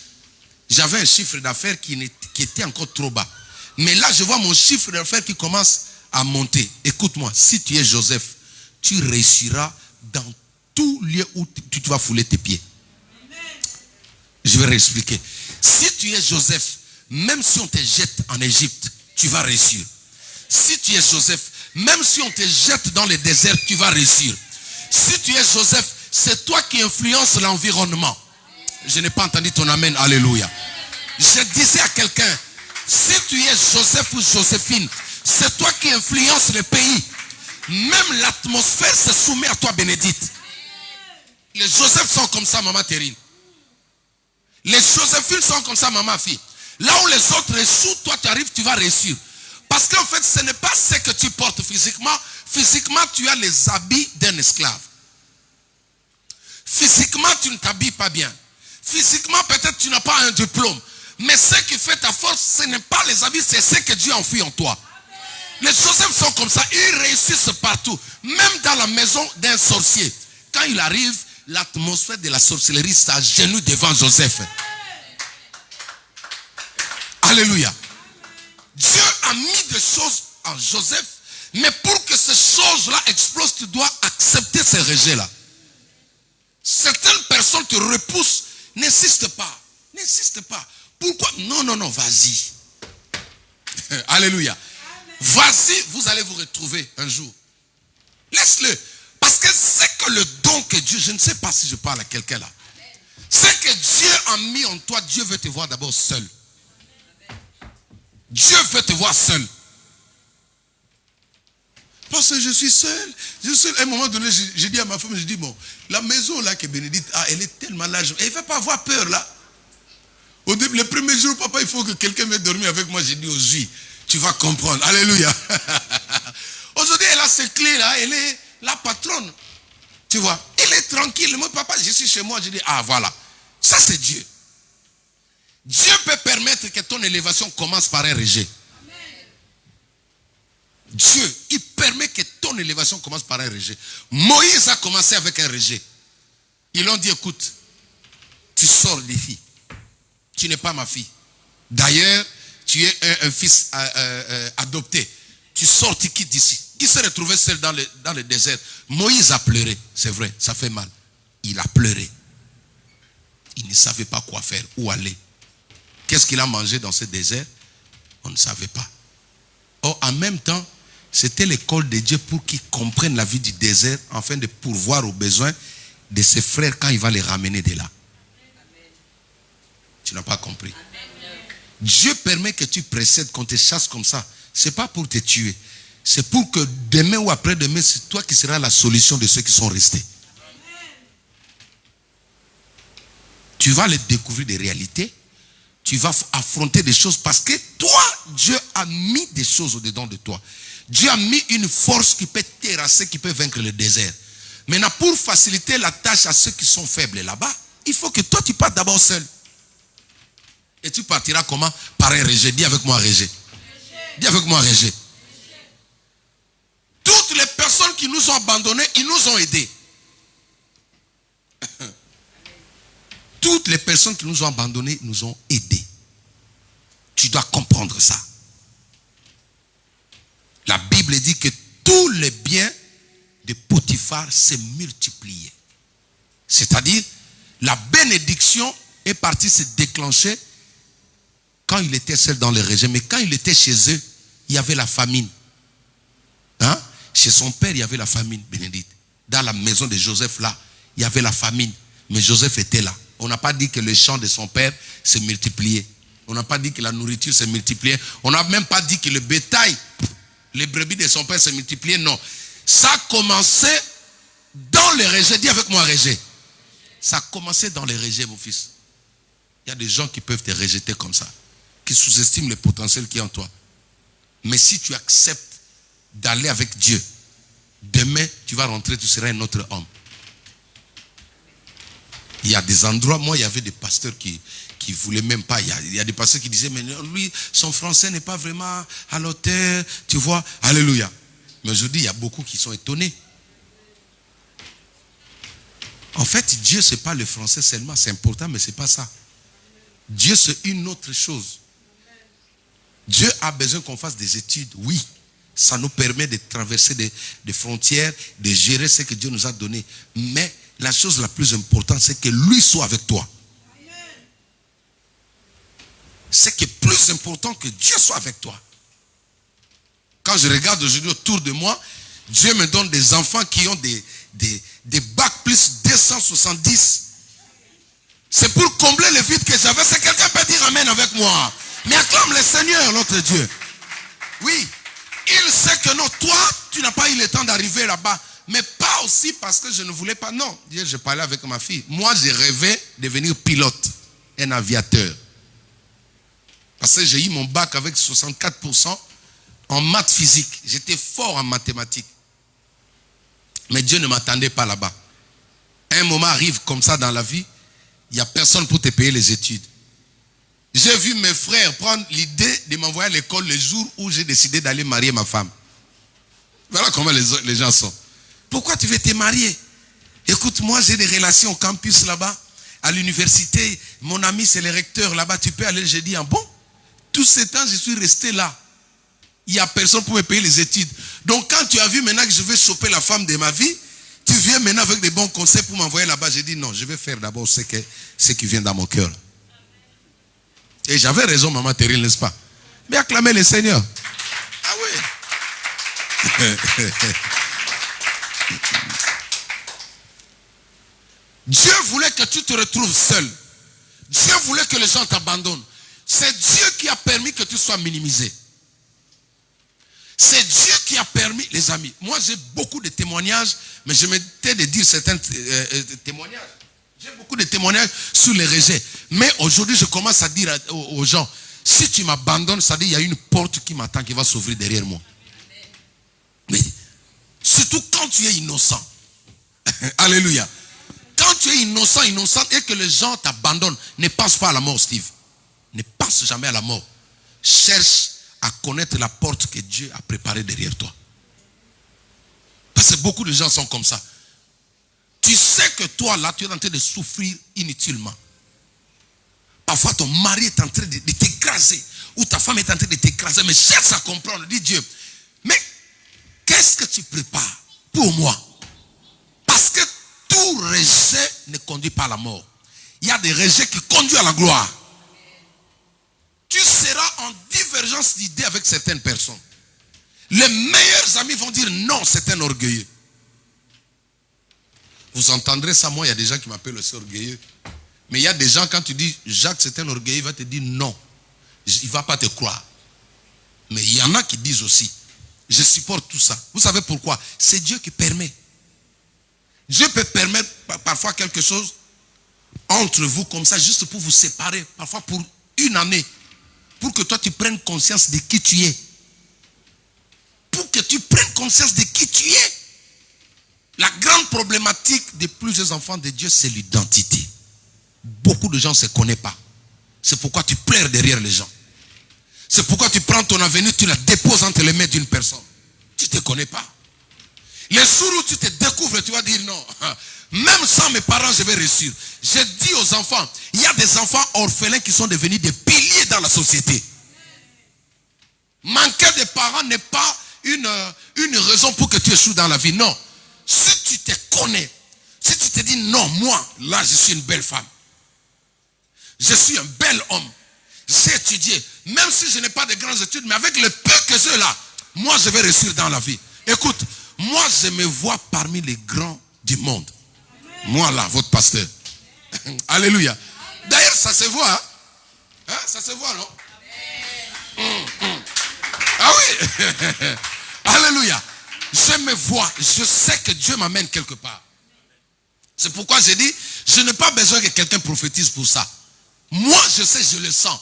j'avais un chiffre d'affaires qui était encore trop bas. Mais là, je vois mon chiffre d'affaires qui commence à monter. Écoute-moi, si tu es Joseph, tu réussiras dans tout lieu où tu vas fouler tes pieds. Je vais réexpliquer. Si tu es Joseph, même si on te jette en Égypte, tu vas réussir. Si tu es Joseph, même si on te jette dans le désert, tu vas réussir. Si tu es Joseph, c'est toi qui influences l'environnement. Je n'ai pas entendu ton amen, alléluia. Je disais à quelqu'un, si tu es Joseph ou Joséphine, c'est toi qui influences le pays. Même l'atmosphère se soumet à toi, Bénédicte. Les Joseph sont comme ça, maman Terrine. Les Joséphines sont comme ça, maman fille. Là où les autres échouent, toi tu arrives, tu vas réussir. Parce qu'en fait, ce n'est pas ce que tu portes physiquement. Physiquement, tu as les habits d'un esclave. Physiquement, tu ne t'habilles pas bien. Physiquement, peut-être tu n'as pas un diplôme. Mais ce qui fait ta force, ce n'est pas les habits, c'est ce que Dieu a enfoui en toi. Les Joseph sont comme ça, ils réussissent partout. Même dans la maison d'un sorcier. Quand il arrive, l'atmosphère de la sorcellerie s'agenouille devant Joseph. Alléluia. Dieu a mis des choses en Joseph, mais pour que ces choses-là explosent, tu dois accepter ces rejets-là. Certaines personnes te repoussent. N'insiste pas. N'insiste pas. Pourquoi? Non, non, non, vas-y. Alléluia. Vas-y, vous allez vous retrouver un jour. Laisse-le. Parce que c'est que le don que Dieu, je ne sais pas si je parle à quelqu'un là. C'est que Dieu a mis en toi, Dieu veut te voir d'abord seul. Dieu veut te voir seul. Parce que je suis seul. À un moment donné, j'ai dit à ma femme, j'ai dit, bon, la maison là que Bénédicte a, elle est tellement large. Elle ne va pas avoir peur là. Au début, le premier jour, papa, il faut que quelqu'un vienne dormir avec moi. J'ai dit, aujourd'hui, tu vas comprendre. Alléluia. Aujourd'hui, elle a ses clés là, elle est la patronne. Tu vois, elle est tranquille. Moi, papa, je suis chez moi, je dis, ah voilà, ça c'est Dieu. Dieu peut permettre que ton élévation commence par un rejet. Dieu, il permet que ton élévation commence par un rejet. Moïse a commencé avec un rejet. Ils l'ont dit, écoute, tu sors des filles. Tu n'es pas ma fille. D'ailleurs, tu es un fils adopté. Tu sors, tu quittes d'ici. Il s'est retrouvé seul dans le désert. Moïse a pleuré. C'est vrai, ça fait mal. Il a pleuré. Il ne savait pas quoi faire, où aller. Qu'est-ce qu'il a mangé dans ce désert? On ne savait pas. Or, en même temps, c'était l'école de Dieu pour qu'ils comprennent la vie du désert afin de pourvoir aux besoins de ses frères quand il va les ramener de là. Tu n'as pas compris. Dieu permet que tu précèdes, qu'on te chasse comme ça. Ce n'est pas pour te tuer. C'est pour que demain ou après-demain, c'est toi qui seras la solution de ceux qui sont restés. Tu vas les découvrir des réalités. Tu vas affronter des choses parce que toi, Dieu a mis des choses au-dedans de toi. Dieu a mis une force qui peut terrasser, qui peut vaincre le désert. Maintenant, pour faciliter la tâche à ceux qui sont faibles là-bas, il faut que toi, tu partes d'abord seul. Et tu partiras comment? Par un rejet. Dis avec moi rejet. Dis avec moi rejet. Toutes les personnes qui nous ont abandonnés, ils nous ont aidés. Toutes les personnes qui nous ont abandonnés nous ont aidés. Tu dois comprendre ça. La Bible dit que tous les biens de Potiphar s'est multiplié. C'est-à-dire, la bénédiction est partie se déclencher quand il était seul dans le régime. Mais quand il était chez eux, il y avait la famine. Hein? Chez son père, il y avait la famine, Bénédicte. Dans la maison de Joseph, là, il y avait la famine. Mais Joseph était là. On n'a pas dit que le champ de son père s'est multiplié. On n'a pas dit que la nourriture s'est multipliée. On n'a même pas dit que le bétail, les brebis de son père s'est multiplié. Non. Ça a commencé dans le rejet. Dis avec moi rejet. Ça a commencé dans le rejet, mon fils. Il y a des gens qui peuvent te rejeter comme ça, qui sous-estiment le potentiel qui est en toi. Mais si tu acceptes d'aller avec Dieu, demain, tu vas rentrer, tu seras un autre homme. Il y a des endroits, moi, il y avait des pasteurs qui voulaient même pas. Il y a des pasteurs qui disaient, mais lui, son français n'est pas vraiment à l'auteur, tu vois. Alléluia. Mais aujourd'hui, il y a beaucoup qui sont étonnés. En fait, Dieu, ce n'est pas le français seulement, c'est important, mais ce n'est pas ça. Dieu, c'est une autre chose. Dieu a besoin qu'on fasse des études, oui. Ça nous permet de traverser des frontières, de gérer ce que Dieu nous a donné. Mais la chose la plus importante, c'est que lui soit avec toi. C'est que plus important que Dieu soit avec toi. Quand je regarde aujourd'hui autour de moi, Dieu me donne des enfants qui ont des bacs plus 270. C'est pour combler le vide que j'avais. C'est quelqu'un peut dire amen avec moi. Mais acclame le Seigneur, notre Dieu. Oui. Il sait que non, toi, tu n'as pas eu le temps d'arriver là-bas. Mais pas aussi parce que je ne voulais pas. Non, je parlais avec ma fille. Moi, j'ai rêvé de devenir pilote, un aviateur. Parce que j'ai eu mon bac avec 64% en maths physique. J'étais fort en mathématiques. Mais Dieu ne m'attendait pas là-bas. Un moment arrive comme ça dans la vie, il n'y a personne pour te payer les études. J'ai vu mes frères prendre l'idée de m'envoyer à l'école le jour où j'ai décidé d'aller marier ma femme. Voilà comment les gens sont. Pourquoi tu veux te marier? Écoute, moi j'ai des relations au campus là-bas, à l'université. Mon ami c'est le recteur là-bas, tu peux aller. J'ai dit, ah bon? Tout ce temps je suis resté là. Il n'y a personne pour me payer les études. Donc quand tu as vu maintenant que je vais choper la femme de ma vie, tu viens maintenant avec des bons conseils pour m'envoyer là-bas. J'ai dit non, je vais faire d'abord ce qui vient dans mon cœur. Et j'avais raison, maman Thérèse, n'est-ce pas? Mais acclamez le Seigneur. Ah oui. Dieu voulait que tu te retrouves seul. Dieu voulait que les gens t'abandonnent. C'est Dieu qui a permis que tu sois minimisé. C'est Dieu qui a permis, les amis. Moi, j'ai beaucoup de témoignages, mais je me tais de dire certains témoignages. J'ai beaucoup de témoignages sur les rejets. Mais aujourd'hui, je commence à dire aux gens, si tu m'abandonnes, ça dit il y a une porte qui m'attend, qui va s'ouvrir derrière moi. Mais surtout quand tu es innocent. Alléluia. Quand tu es innocent et que les gens t'abandonnent, ne pense pas à la mort, Steve. Ne pense jamais à la mort. Cherche à connaître la porte que Dieu a préparée derrière toi. Parce que beaucoup de gens sont comme ça. Tu sais que toi, là, tu es en train de souffrir inutilement. Parfois, ton mari est en train de t'écraser. Ou ta femme est en train de t'écraser. Mais cherche à comprendre. Dis Dieu, mais qu'est-ce que tu prépares pour moi? Parce que tout rejet ne conduit pas à la mort. Il y a des rejets qui conduisent à la gloire. Tu seras en divergence d'idées avec certaines personnes. Les meilleurs amis vont dire non, c'est un orgueilleux. Vous entendrez ça, moi il y a des gens qui m'appellent aussi orgueilleux. Mais il y a des gens, quand tu dis Jacques c'est un orgueilleux, il va te dire non. Il ne va pas te croire. Mais il y en a qui disent aussi, je supporte tout ça. Vous savez pourquoi? C'est Dieu qui permet. Dieu peut permettre parfois quelque chose entre vous comme ça, juste pour vous séparer, parfois pour une année, pour que toi tu prennes conscience de qui tu es. Pour que tu prennes conscience de qui tu es. La grande problématique de plusieurs enfants de Dieu, c'est l'identité. Beaucoup de gens ne se connaissent pas. C'est pourquoi tu pleures derrière les gens. C'est pourquoi tu prends ton avenir, tu la déposes entre les mains d'une personne. Tu ne te connais pas. Les jours où tu te découvres, tu vas dire non. Même sans mes parents, je vais réussir. Je dis aux enfants, il y a des enfants orphelins qui sont devenus des piliers dans la société. Manquer de parents n'est pas une raison pour que tu échoues dans la vie. Non. Si tu te connais, si tu te dis non, moi, là, je suis une belle femme. Je suis un bel homme. J'ai étudié. Même si je n'ai pas de grandes études, mais avec le peu que j'ai là, moi, je vais réussir dans la vie. Écoute, moi, je me vois parmi les grands du monde. Moi, là, votre pasteur. Alléluia. D'ailleurs, ça se voit. Hein? Ça se voit, non? Ah oui. Alléluia. Je me vois. Je sais que Dieu m'amène quelque part. C'est pourquoi j'ai dit, je n'ai pas besoin que quelqu'un prophétise pour ça. Moi, je sais, je le sens.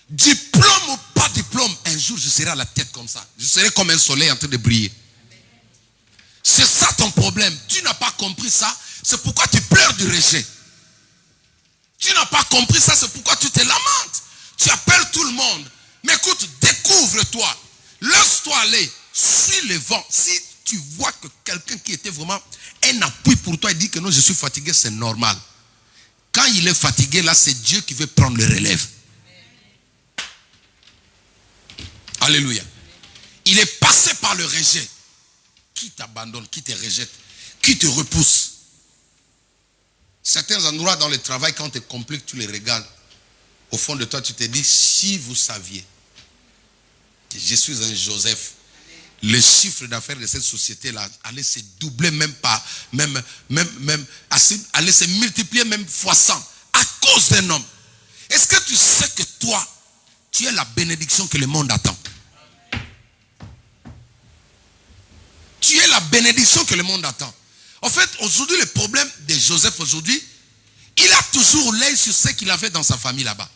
Diplôme ou pas diplôme, un jour, je serai à la tête comme ça. Je serai comme un soleil en train de briller. C'est ça ton problème. Tu n'as pas compris ça. C'est pourquoi tu pleures du rejet. Tu n'as pas compris ça. C'est pourquoi tu te lamentes. Tu appelles tout le monde. Mais écoute, découvre-toi. Laisse-toi aller. Suis le vent. Si tu vois que quelqu'un qui était vraiment un appui pour toi, il dit que non, je suis fatigué, c'est normal. Quand il est fatigué, là, c'est Dieu qui veut prendre le relève. Alléluia. Il est passé par le rejet. Qui t'abandonne, qui te rejette, qui te repousse. Certains endroits dans le travail, quand tu te compliques, tu les regardes. Au fond de toi, tu te dis, si vous saviez que je suis un Joseph, le chiffre d'affaires de cette société-là allait se doubler même pas, allait se multiplier même fois 100 à cause d'un homme. Est-ce que tu sais que toi, tu es la bénédiction que le monde attend? Tu es la bénédiction que le monde attend. En fait, aujourd'hui, le problème de Joseph aujourd'hui, il a toujours l'œil sur ce qu'il avait dans sa famille là-bas.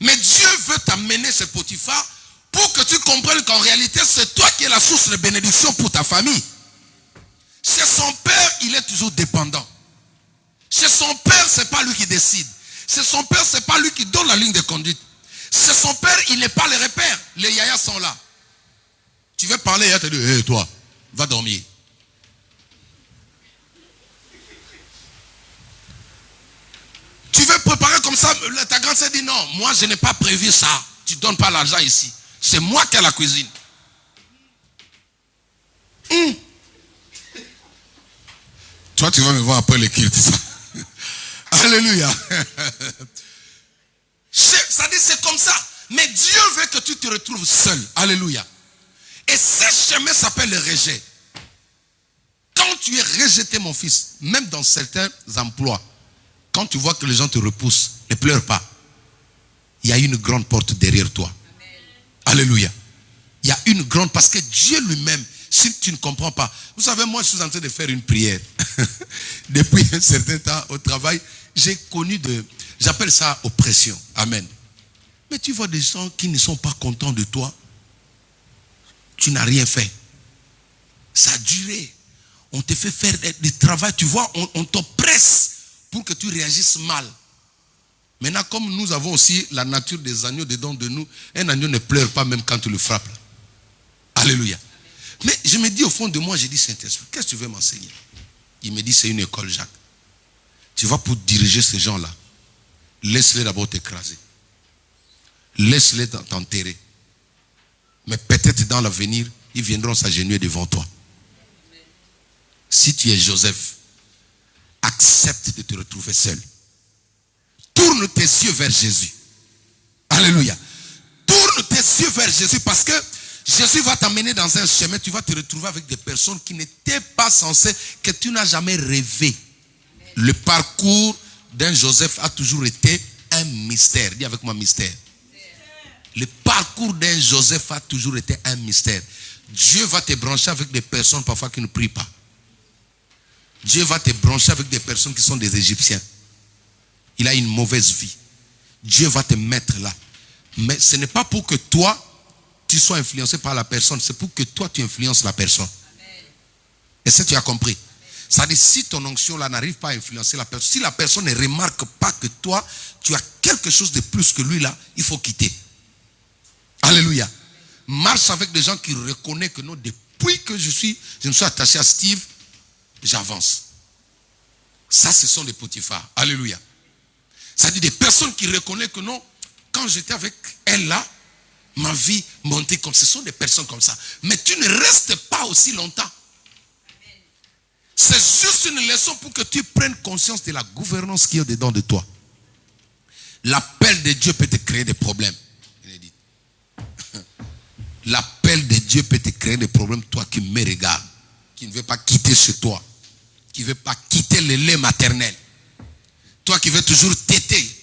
Mais Dieu veut t'amener ce Potiphar pour que tu comprennes qu'en réalité, c'est toi qui es la source de bénédiction pour ta famille. Chez son père, il est toujours dépendant. Chez son père, ce n'est pas lui qui décide. Chez son père, ce n'est pas lui qui donne la ligne de conduite. Chez son père, il n'est pas le repère. Les yayas sont là. Tu veux parler, il te dit, hé toi, va dormir. Tu veux préparer comme ça, ta grande sœur dit non, moi je n'ai pas prévu ça. Tu ne donnes pas l'argent ici. C'est moi qui ai la cuisine. Toi, tu vas me voir après les kills, tout ça. Alléluia. Ça dit c'est comme ça. Mais Dieu veut que tu te retrouves seul. Alléluia. Et ce chemin s'appelle le rejet. Quand tu es rejeté, mon fils, même dans certains emplois, quand tu vois que les gens te repoussent, ne pleure pas. Il y a une grande porte derrière toi. Amen. Alléluia. Il y a une grande, parce que Dieu lui-même, si tu ne comprends pas, vous savez, moi je suis en train de faire une prière. Depuis un certain temps au travail, j'ai connu j'appelle ça oppression. Amen. Mais tu vois des gens qui ne sont pas contents de toi. Tu n'as rien fait. Ça a duré. On te fait faire du travail, tu vois, on t'oppresse pour que tu réagisses mal. Maintenant, comme nous avons aussi la nature des agneaux dedans de nous, un agneau ne pleure pas même quand tu le frappes. Alléluia. Mais je me dis au fond de moi, j'ai dit, Saint-Esprit, qu'est-ce que tu veux m'enseigner? Il me dit, c'est une école, Jacques. Tu vas pour diriger ces gens-là. Laisse-les d'abord t'écraser. Laisse-les t'enterrer. Mais peut-être dans l'avenir, ils viendront s'agenouiller devant toi. Si tu es Joseph, accepte de te retrouver seul. Tourne tes yeux vers Jésus. Alléluia. Tourne tes yeux vers Jésus parce que Jésus va t'amener dans un chemin. Tu vas te retrouver avec des personnes qui n'étaient pas censées, que tu n'as jamais rêvé. Le parcours d'un Joseph a toujours été un mystère. Dis avec moi mystère. Le parcours d'un Joseph a toujours été un mystère. Dieu va te brancher avec des personnes parfois qui ne prient pas. Dieu va te brancher avec des personnes qui sont des Égyptiens. Il a une mauvaise vie. Dieu va te mettre là. Mais ce n'est pas pour que toi, tu sois influencé par la personne. C'est pour que toi, tu influences la personne. Et ça, tu as compris. Ça dit, si ton onction là n'arrive pas à influencer la personne, si la personne ne remarque pas que toi, tu as quelque chose de plus que lui là, il faut quitter. Alléluia. Marche avec des gens qui reconnaissent que non, depuis que je me suis attaché à Steve, j'avance. Ça, ce sont des Potiphar. Alléluia. Ça dit des personnes qui reconnaissent que non, quand j'étais avec elle là, ma vie montait comme ça. Ce sont des personnes comme ça. Mais tu ne restes pas aussi longtemps. C'est juste une leçon pour que tu prennes conscience de la gouvernance qui est dedans de toi. L'appel de Dieu peut te créer des problèmes. L'appel de Dieu peut te créer des problèmes, toi qui me regardes, qui ne veux pas quitter chez toi, qui ne veut pas quitter le lait maternel. Toi qui veux toujours téter.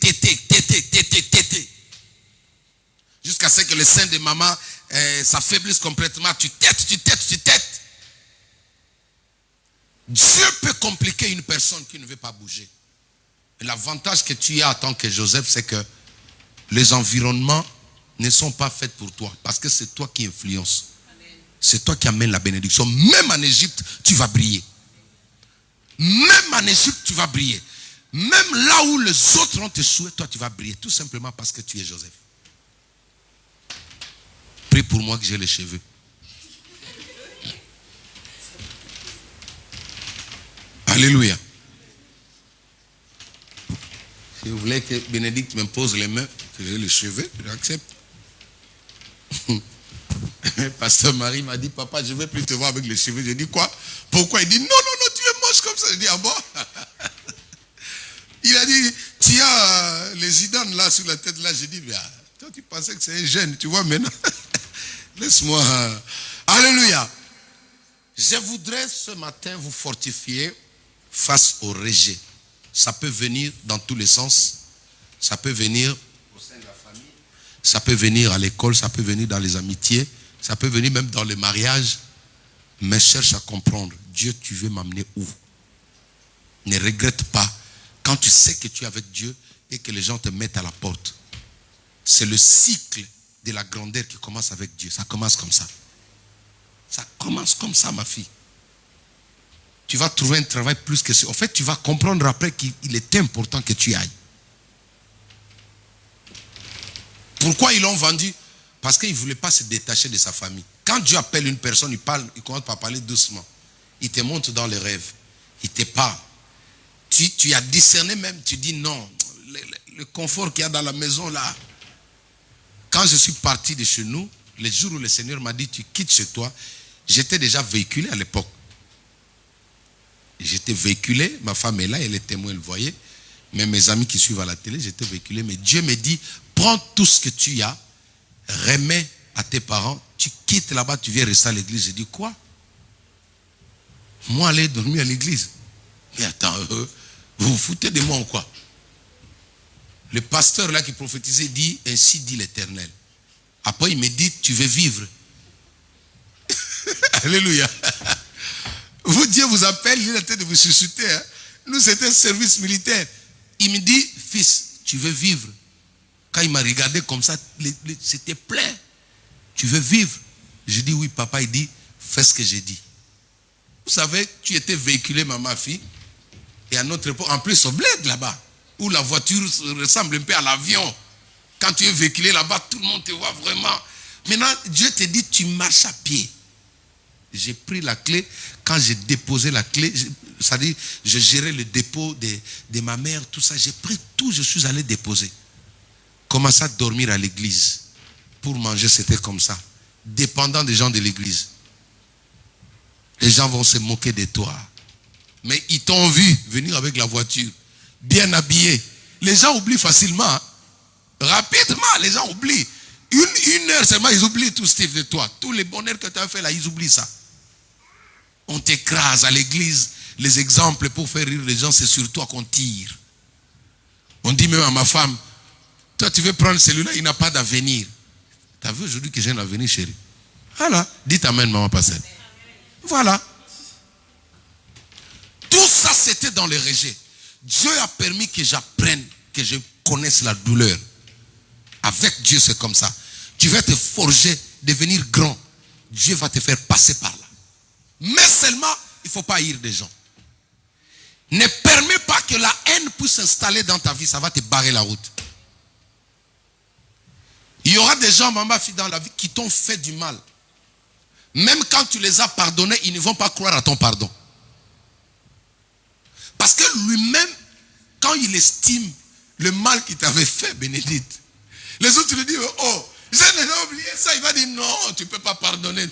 Jusqu'à ce que le sein de maman s'affaiblisse complètement. Tu têtes. Dieu peut compliquer une personne qui ne veut pas bouger. Et l'avantage que tu as en tant que Joseph, c'est que les environnements ne sont pas faits pour toi. Parce que c'est toi qui influences. C'est toi qui amènes la bénédiction. Même en Égypte, tu vas briller. Même en Égypte, tu vas briller. Même là où les autres ont échoué, toi tu vas briller. Tout simplement parce que tu es Joseph. Prie pour moi que j'ai les cheveux. Alléluia. Si vous voulez que Bénédicte me pose les mains, que j'ai les cheveux, j'accepte. Pasteur Marie m'a dit, papa, je ne vais plus te voir avec les cheveux. J'ai dit quoi? Pourquoi? Il dit, non, tu es moche comme ça. J'ai dit, ah bon? Il a dit, tu as les idones là sur la tête là. J'ai dit, toi tu pensais que c'est un jeune, tu vois maintenant. Laisse-moi. Alléluia. Je voudrais ce matin vous fortifier face au rejet. Ça peut venir dans tous les sens. Ça peut venir au sein de la famille. Ça peut venir à l'école, ça peut venir dans les amitiés. Ça peut venir même dans les mariages. Mais cherche à comprendre. Dieu, tu veux m'amener où? Ne regrette pas. Quand tu sais que tu es avec Dieu et que les gens te mettent à la porte. C'est le cycle de la grandeur qui commence avec Dieu. Ça commence comme ça. Ça commence comme ça, ma fille. Tu vas trouver un travail plus que ça. En fait, tu vas comprendre après qu'il est important que tu ailles. Pourquoi ils l'ont vendu? Parce qu'il ne voulait pas se détacher de sa famille. Quand Dieu appelle une personne, il commence par parler doucement. Il te montre dans les rêves. Il te parle. Tu as discerné même, tu dis non, le confort qu'il y a dans la maison là. Quand je suis parti de chez nous, le jour où le Seigneur m'a dit tu quittes chez toi, j'étais déjà véhiculé à l'époque. J'étais véhiculé, ma femme est là, elle est témoin, elle voyait. Mais mes amis qui suivent à la télé, j'étais véhiculé. Mais Dieu me dit, prends tout ce que tu as, remets à tes parents, tu quittes là-bas, tu viens rester à l'église. J'ai dit quoi? Moi aller dormir à l'église? Mais attends, vous vous foutez de moi ou quoi? Le pasteur là qui prophétisait dit, ainsi dit l'Éternel. Après il me dit, tu veux vivre. Alléluia. Vous, Dieu vous appelle, il est en train de vous susciter. Hein? Nous c'était un service militaire. Il me dit, fils, tu veux vivre. Quand il m'a regardé comme ça, c'était plein. Tu veux vivre? Je dis oui, papa. Il dit, fais ce que j'ai dit. Vous savez, tu étais véhiculé, ma fille. Et à notre époque, en plus au bled là-bas. où la voiture ressemble un peu à l'avion. Quand tu es véhiculé là-bas, tout le monde te voit vraiment. Maintenant, Dieu te dit, tu marches à pied. J'ai pris la clé. Quand j'ai déposé la clé, c'est-à-dire, je gérais le dépôt de ma mère, tout ça. J'ai pris tout, je suis allé déposer. Commencer à dormir à l'église. Pour manger, c'était comme ça. Dépendant des gens de l'église. Les gens vont se moquer de toi. Mais ils t'ont vu venir avec la voiture, bien habillé. Les gens oublient facilement. Hein? Rapidement, les gens oublient. Une heure seulement, ils oublient tout ce type de toi. Tous les bonheurs que tu as fait là, ils oublient ça. On t'écrase à l'église. Les exemples pour faire rire les gens, c'est sur toi qu'on tire. On dit même à ma femme, toi tu veux prendre celui-là, il n'a pas d'avenir. Tu as vu aujourd'hui que j'ai un avenir, chérie? Voilà. Dites amen, maman pasteur. Voilà. Tout ça, c'était dans le rejet. Dieu a permis que j'apprenne, que je connaisse la douleur. Avec Dieu, c'est comme ça. Tu vas te forger, devenir grand. Dieu va te faire passer par là. Mais seulement, il ne faut pas haïr des gens. Ne permets pas que la haine puisse s'installer dans ta vie. Ça va te barrer la route. Il y aura des gens, maman, fille, dans la vie qui t'ont fait du mal. Même quand tu les as pardonnés, ils ne vont pas croire à ton pardon. Parce que lui-même, quand il estime le mal qu'il t'avait fait, Bénédicte, les autres lui disent, oh, je n'ai oublié ça. Il va dire, non, tu ne peux pas pardonner.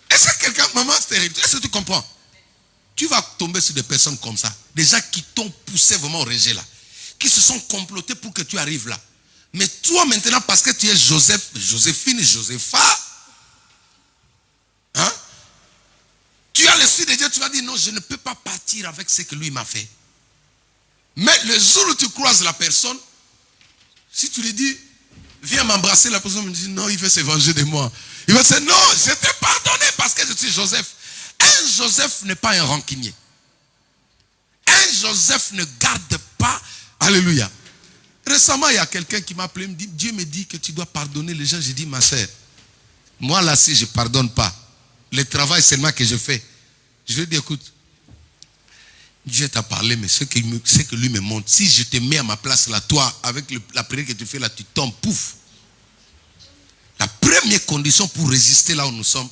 Est-ce que quelqu'un, maman, c'est terrible. Est-ce que tu comprends? Tu vas tomber sur des personnes comme ça. Des gens qui t'ont poussé vraiment au rejet là. Qui se sont complotés pour que tu arrives là. Mais toi maintenant, parce que tu es Joseph, Joséphine, Josépha, hein? Tu as l'esprit de Dieu, tu vas dire non, je ne peux pas partir avec ce que lui m'a fait. Mais le jour où tu croises la personne, si tu lui dis, viens m'embrasser, la personne me dit non, il veut se venger de moi. Il va dire non, je t'ai pardonné parce que je suis Joseph. Un Joseph n'est pas un rancunier. Un Joseph ne garde pas. Alléluia. Récemment, il y a quelqu'un qui m'a appelé, il me dit, Dieu me dit que tu dois pardonner les gens. J'ai dit, ma sœur, moi là, si je ne pardonne pas, le travail seulement que je fais, je lui dis, écoute, Dieu t'a parlé, mais ce que lui me montre, si je te mets à ma place là, toi, avec la prière que tu fais là, tu tombes, pouf. La première condition pour résister là où nous sommes,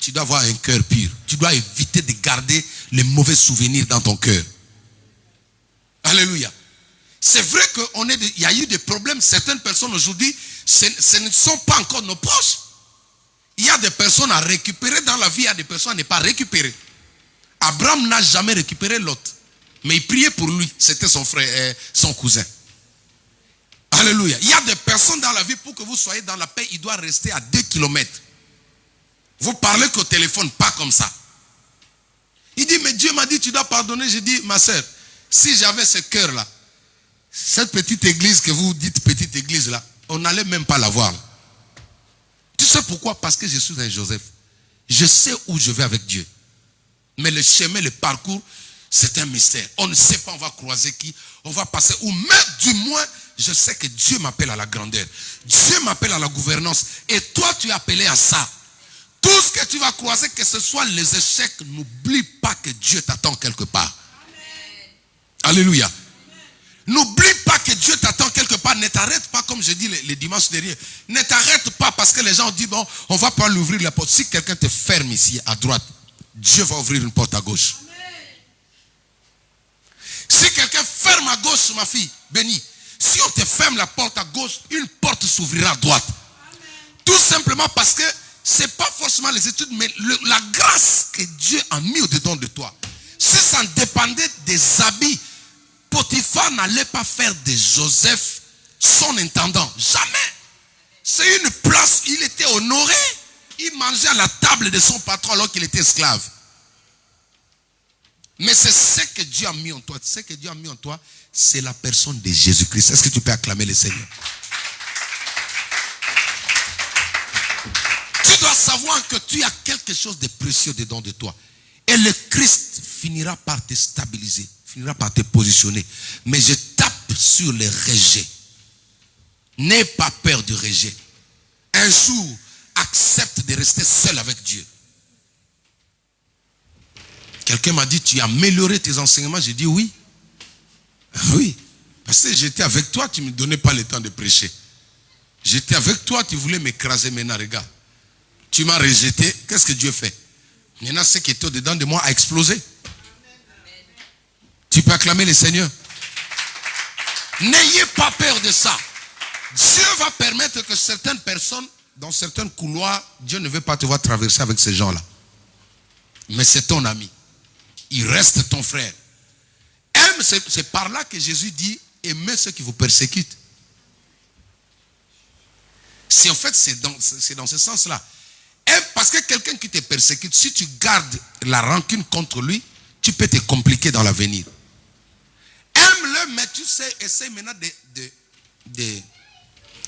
tu dois avoir un cœur pur. Tu dois éviter de garder les mauvais souvenirs dans ton cœur. Alléluia. C'est vrai qu'il y a eu des problèmes. Certaines personnes aujourd'hui, ce ne sont pas encore nos proches. Il y a des personnes à récupérer dans la vie, il y a des personnes à ne pas récupérer. Abraham n'a jamais récupéré Lot. Mais il priait pour lui. C'était son frère, son cousin. Alléluia. Il y a des personnes dans la vie, pour que vous soyez dans la paix, il doit rester à 2 kilomètres. Vous parlez qu'au téléphone, pas comme ça. Il dit, mais Dieu m'a dit, tu dois pardonner. J'ai dit, ma soeur, si j'avais ce cœur-là, cette petite église que vous dites petite église là, on n'allait même pas la voir. Tu sais pourquoi? Parce que je suis un Joseph. Je sais où je vais avec Dieu. Mais le chemin, le parcours, c'est un mystère. On ne sait pas, on va croiser qui, on va passer où. Mais du moins, je sais que Dieu m'appelle à la grandeur. Dieu m'appelle à la gouvernance. Et toi, tu es appelé à ça. Tout ce que tu vas croiser, que ce soit les échecs, n'oublie pas que Dieu t'attend quelque part. Amen. Alléluia. N'oublie pas que Dieu t'attend quelque part. Ne t'arrête pas, comme je dis les dimanches derniers. Ne t'arrête pas parce que les gens disent, bon, on ne va pas l'ouvrir la porte. Si quelqu'un te ferme ici, à droite, Dieu va ouvrir une porte à gauche. Amen. Si quelqu'un ferme à gauche, ma fille, bénie. Si on te ferme la porte à gauche, une porte s'ouvrira à droite. Amen. Tout simplement parce que ce n'est pas forcément les études, mais la grâce que Dieu a mis au-dedans de toi. Si ça dépendait des habits, Potiphar n'allait pas faire de Joseph son intendant. Jamais. C'est une place, il était honoré. Il mangeait à la table de son patron alors qu'il était esclave. Mais c'est ce que Dieu a mis en toi. Ce que Dieu a mis en toi, c'est la personne de Jésus-Christ. Est-ce que tu peux acclamer le Seigneur? Tu dois savoir que tu as quelque chose de précieux dedans de toi. Et le Christ finira par te stabiliser, finira par te positionner. Mais je tape sur le rejet. N'aie pas peur du rejet. Un jour, accepte de rester seul avec Dieu. Quelqu'un m'a dit, tu as amélioré tes enseignements. J'ai dit oui. Oui. Parce que j'étais avec toi, tu ne me donnais pas le temps de prêcher. J'étais avec toi, tu voulais m'écraser. Maintenant, regarde. Tu m'as rejeté. Qu'est-ce que Dieu fait? Maintenant, ce qui était au-dedans de moi a explosé. Tu peux acclamer le Seigneur. N'ayez pas peur de ça. Dieu va permettre que certaines personnes, dans certains couloirs, Dieu ne veut pas te voir traverser avec ces gens-là. Mais c'est ton ami. Il reste ton frère. Aime, c'est par là que Jésus dit, aimez ceux qui vous persécutent. Si en fait c'est dans ce sens-là. Aime parce que quelqu'un qui te persécute, si tu gardes la rancune contre lui, tu peux te compliquer dans l'avenir. Aime-le, mais tu sais, essaye maintenant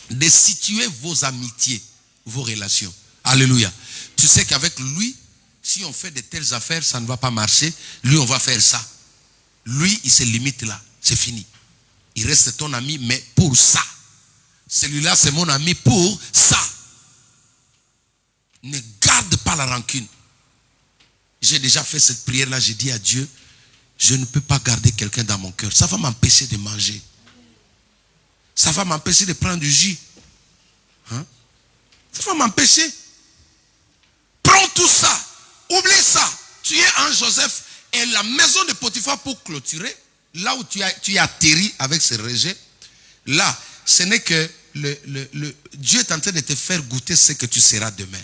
de situer vos amitiés, vos relations. Alléluia. Tu sais qu'avec lui, si on fait de telles affaires, ça ne va pas marcher. Lui, on va faire ça. Lui, il se limite là. C'est fini. Il reste ton ami, mais pour ça. Celui-là, c'est mon ami pour ça. Ne garde pas la rancune. J'ai déjà fait cette prière-là. J'ai dit à Dieu, je ne peux pas garder quelqu'un dans mon cœur. Ça va m'empêcher de manger. Ça va m'empêcher de prendre du jus. Hein? Ça va m'empêcher. Prends tout ça. Oublie ça. Tu es un Joseph et la maison de Potiphar pour clôturer, là où tu as atterri avec ce rejet, là, ce n'est que Dieu est en train de te faire goûter ce que tu seras demain.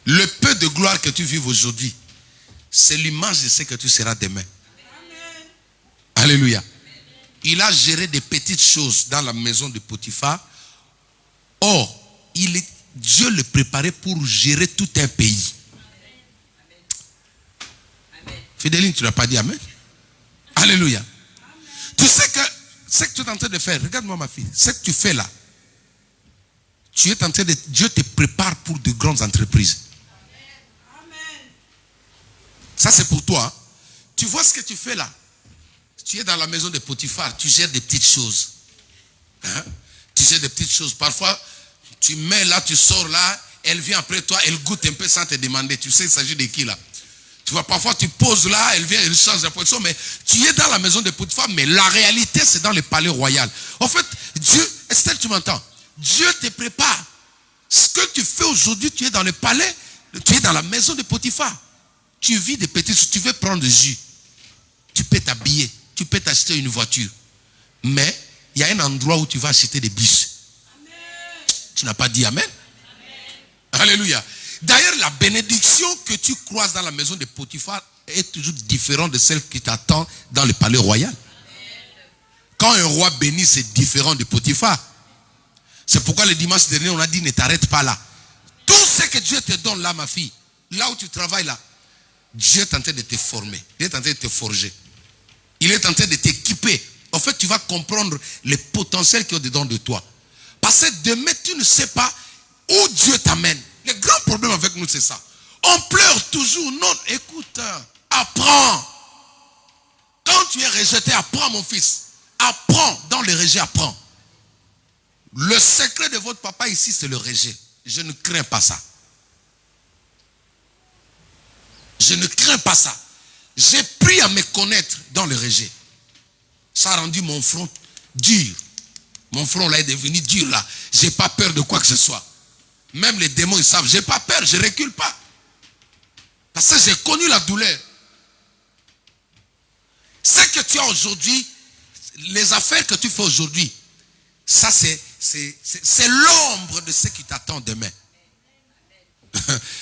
Le peu de gloire que tu vives aujourd'hui, c'est l'image de ce que tu seras demain. Amen. Alléluia. Il a géré des petites choses dans la maison de Potiphar. Or, Dieu le préparait pour gérer tout un pays. Fidéline, tu n'as pas dit Amen? Alléluia. Amen. Tu sais que ce que tu es en train de faire, regarde-moi ma fille, ce que tu fais là, tu es en train de, Dieu te prépare pour de grandes entreprises. Amen. Ça c'est pour toi. Hein? Tu vois ce que tu fais là? Tu es dans la maison de Potiphar, tu gères des petites choses. Hein? Tu gères des petites choses. Parfois, tu mets là, tu sors là, elle vient après toi, elle goûte un peu sans te demander. Tu sais, il s'agit de qui là? Tu vois, parfois tu poses là, elle vient, elle change la position, mais tu es dans la maison de Potiphar, mais la réalité c'est dans le palais royal. En fait, Dieu, Estelle, tu m'entends? Dieu te prépare. Ce que tu fais aujourd'hui, tu es dans le palais, tu es dans la maison de Potiphar. Tu vis des petites choses, tu veux prendre du jus. Tu peux t'habiller, tu peux t'acheter une voiture. Mais il y a un endroit où tu vas acheter des bus. Amen. Tu n'as pas dit Amen? Amen. Alléluia. D'ailleurs, la bénédiction que tu croises dans la maison de Potiphar est toujours différente de celle qui t'attend dans le palais royal. Amen. Quand un roi bénit, c'est différent de Potiphar. C'est pourquoi le dimanche dernier, on a dit ne t'arrête pas là. Tout ce que Dieu te donne là, ma fille, là où tu travailles là, Dieu est en train de te former. Il est en train de te forger. Il est en train de t'équiper. En fait, tu vas comprendre le potentiel qui est au-dedans de toi. Parce que demain, tu ne sais pas où Dieu t'amène. Le grand problème avec nous, c'est ça. On pleure toujours. Non, écoute, apprends. Quand tu es rejeté, apprends mon fils. Apprends. Dans le rejet, apprends. Le secret de votre papa ici, c'est le rejet. Je ne crains pas ça. Je ne crains pas ça. J'ai pris à me connaître dans le rejet. Ça a rendu mon front dur. Mon front là est devenu dur là. J'ai pas peur de quoi que ce soit. Même les démons, ils savent, j'ai pas peur, je recule pas. Parce que j'ai connu la douleur. Ce que tu as aujourd'hui, les affaires que tu fais aujourd'hui, ça c'est l'ombre de ce qui t'attend demain.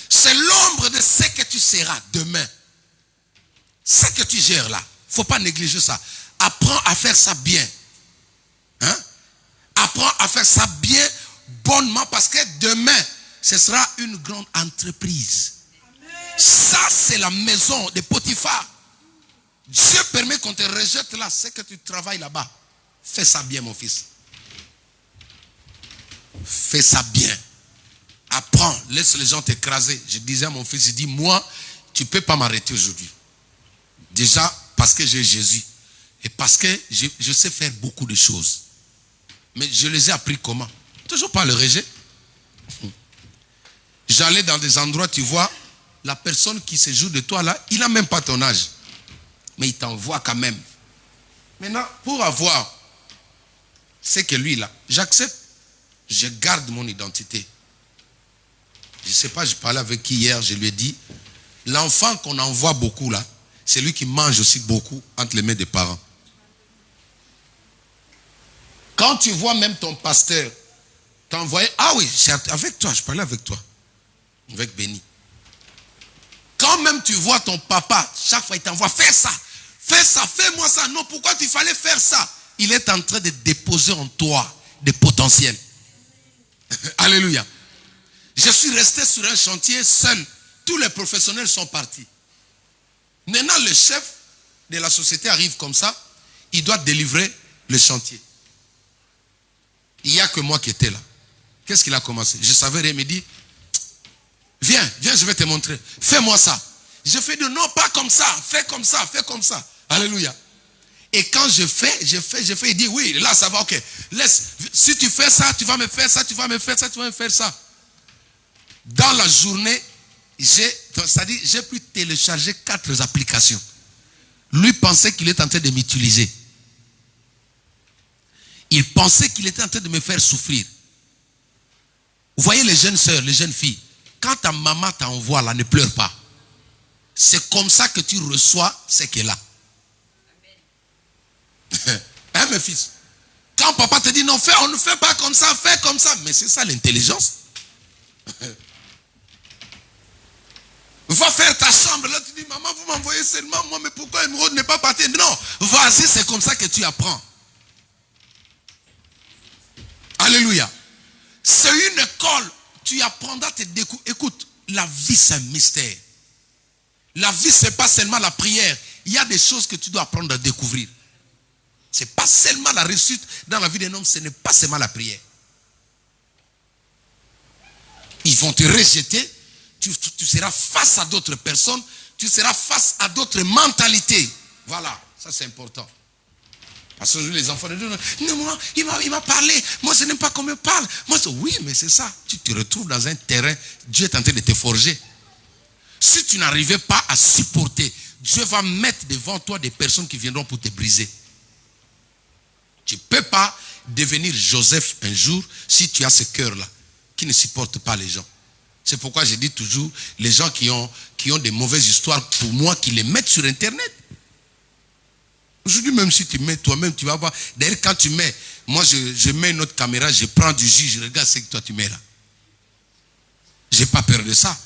C'est l'ombre de ce que tu seras demain. Ce que tu gères là, il ne faut pas négliger ça. Apprends à faire ça bien. Hein? Apprends à faire ça bien, bonnement, parce que demain, ce sera une grande entreprise. Amen. Ça, c'est la maison de Potiphar. Dieu permet qu'on te rejette là, c'est que tu travailles là-bas. Fais ça bien, mon fils. Fais ça bien. Apprends, laisse les gens t'écraser. Je disais à mon fils, il dit, moi, tu ne peux pas m'arrêter aujourd'hui. Déjà, parce que j'ai Jésus. Et parce que je sais faire beaucoup de choses. Mais je les ai appris comment? Toujours par le rejet. J'allais dans des endroits, tu vois, la personne qui se joue de toi là, il n'a même pas ton âge. Mais il t'envoie quand même. Maintenant, pour avoir ce que lui là, j'accepte, je garde mon identité. Je ne sais pas, je parlais avec qui hier, je lui ai dit, l'enfant qu'on envoie beaucoup là, c'est lui qui mange aussi beaucoup entre les mains des parents. Quand tu vois même ton pasteur t'envoyer, ah oui, c'est avec toi, je parlais avec toi, avec Béni. Quand même tu vois ton papa, chaque fois il t'envoie, fais ça, fais-moi ça. Non, pourquoi tu fallait faire ça? Il est en train de déposer en toi des potentiels. Alléluia. Je suis resté sur un chantier seul. Tous les professionnels sont partis. Maintenant, le chef de la société arrive comme ça. Il doit délivrer le chantier. Il n'y a que moi qui étais là. Qu'est-ce qu'il a commencé? Je savais rien. Il me dit, viens, je vais te montrer. Fais-moi ça. Je fais de non, pas comme ça. Fais comme ça, fais comme ça. Alléluia. Et quand je fais, il dit, oui, là ça va, ok. Laisse, si tu fais ça, tu vas me faire ça, tu vas me faire ça, tu vas me faire ça. Dans la journée, j'ai pu télécharger 4 applications. Lui pensait qu'il était en train de m'utiliser. Il pensait qu'il était en train de me faire souffrir. Vous voyez les jeunes sœurs, les jeunes filles, quand ta maman t'envoie là, ne pleure pas. C'est comme ça que tu reçois ce qu'elle a. Hein, mes fils? Quand papa te dit non, on ne fait pas comme ça, fais comme ça. Mais c'est ça l'intelligence. Va faire ta chambre. Là, tu dis, maman, vous m'envoyez seulement moi, mais pourquoi Émeraude n'est pas parti? Non, vas-y, c'est comme ça que tu apprends. Alléluia. C'est une école. Tu apprendras à te découvrir. Écoute, la vie, c'est un mystère. La vie, ce n'est pas seulement la prière. Il y a des choses que tu dois apprendre à découvrir. Ce n'est pas seulement la réussite dans la vie d'un homme, ce n'est pas seulement la prière. Ils vont te rejeter. Tu seras face à d'autres personnes. Tu seras face à d'autres mentalités. Voilà, ça c'est important. Parce que les enfants disent, non, moi, il m'a parlé. Moi, je n'aime pas qu'on me parle. Moi, oui, mais c'est ça. Tu te retrouves dans un terrain. Dieu est en train de te forger. Si tu n'arrivais pas à supporter, Dieu va mettre devant toi des personnes qui viendront pour te briser. Tu ne peux pas devenir Joseph un jour si tu as ce cœur-là, qui ne supporte pas les gens. C'est pourquoi je dis toujours, les gens qui ont des mauvaises histoires, pour moi, qu'ils les mettent sur Internet. Aujourd'hui, même si tu mets toi-même, tu vas voir. D'ailleurs, quand tu mets, moi je mets une autre caméra, je prends du jus, je regarde ce que toi tu mets là. Je n'ai pas peur de ça.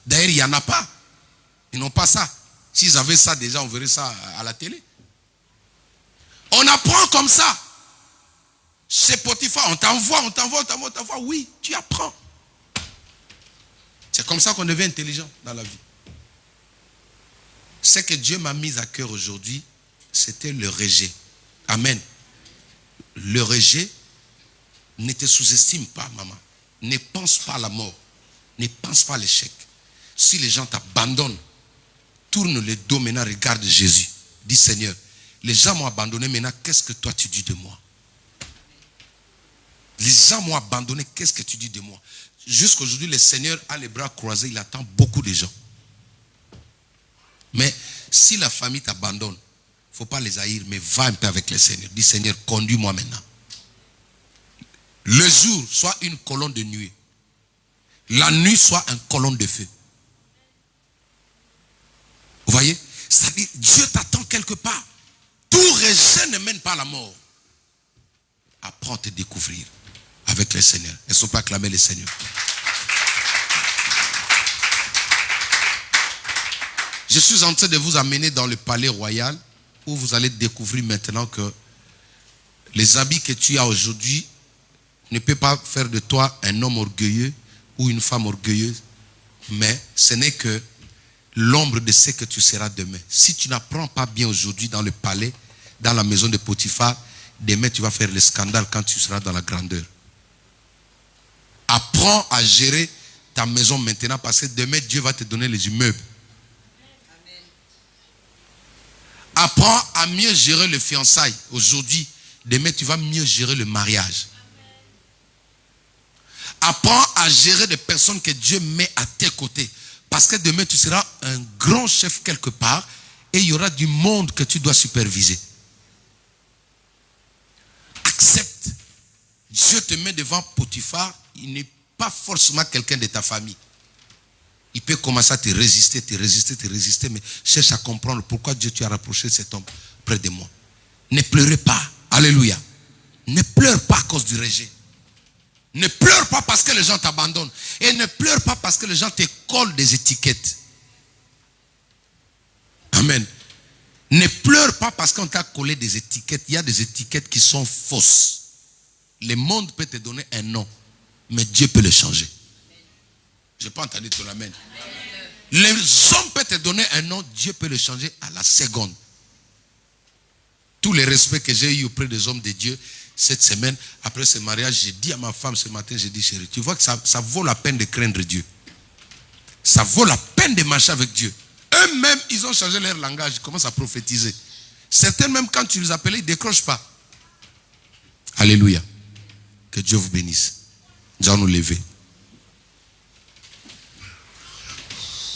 D'ailleurs, il n'y en a pas. Ils n'ont pas ça. S'ils avaient ça déjà, on verrait ça à la télé. On apprend comme ça. C'est Potiphar, on t'envoie. Oui, tu apprends. C'est comme ça qu'on devient intelligent dans la vie. Ce que Dieu m'a mis à cœur aujourd'hui, c'était le rejet. Amen. Le rejet, ne te sous-estime pas, maman. Ne pense pas à la mort. Ne pense pas à l'échec. Si les gens t'abandonnent, tourne le dos maintenant, regarde Jésus. Dis Seigneur, les gens m'ont abandonné maintenant, qu'est-ce que toi tu dis de moi? Les gens m'ont abandonné, qu'est-ce que tu dis de moi? Jusqu'aujourd'hui, le Seigneur a les bras croisés, il attend beaucoup de gens. Mais si la famille t'abandonne, il ne faut pas les haïr, mais va un peu avec le Seigneur. Dis Seigneur, conduis-moi maintenant. Le jour soit une colonne de nuée. La nuit soit une colonne de feu. Vous voyez? C'est-à-dire, Dieu t'attend quelque part. Tout rejet ne mène pas à la mort. Apprends à te découvrir avec le Seigneur. Est-ce qu'on peut acclamer le Seigneur? Je suis en train de vous amener dans le palais royal où vous allez découvrir maintenant que les habits que tu as aujourd'hui ne peuvent pas faire de toi un homme orgueilleux ou une femme orgueilleuse, mais ce n'est que l'ombre de ce que tu seras demain. Si tu n'apprends pas bien aujourd'hui dans le palais, dans la maison de Potiphar, demain tu vas faire le scandale quand tu seras dans la grandeur. Apprends à gérer ta maison maintenant parce que demain Dieu va te donner les immeubles. Amen. Apprends à mieux gérer le fiançailles. Aujourd'hui, demain tu vas mieux gérer le mariage. Apprends à gérer des personnes que Dieu met à tes côtés. Parce que demain, tu seras un grand chef quelque part et il y aura du monde que tu dois superviser. Dieu te met devant Potiphar, il n'est pas forcément quelqu'un de ta famille. Il peut commencer à te résister, mais cherche à comprendre pourquoi Dieu t'a rapproché de cet homme près de moi. Ne pleurez pas. Alléluia. Ne pleure pas à cause du rejet. Ne pleure pas parce que les gens t'abandonnent. Et ne pleure pas parce que les gens te collent des étiquettes. Amen. Ne pleure pas parce qu'on t'a collé des étiquettes. Il y a des étiquettes qui sont fausses. Le monde peut te donner un nom, mais Dieu peut le changer. Je n'ai pas entendu ton amen. Les hommes peuvent te donner un nom, Dieu peut le changer à la seconde. Tous les respects que j'ai eu auprès des hommes de Dieu cette semaine, après ce mariage, j'ai dit à ma femme ce matin, j'ai dit chérie, tu vois que ça vaut la peine de craindre Dieu. Ça vaut la peine de marcher avec Dieu. Eux-mêmes, ils ont changé leur langage, ils commencent à prophétiser. Certains même quand tu les appelles, ils ne décrochent pas. Alléluia. Que Dieu vous bénisse. Nous allons nous lever.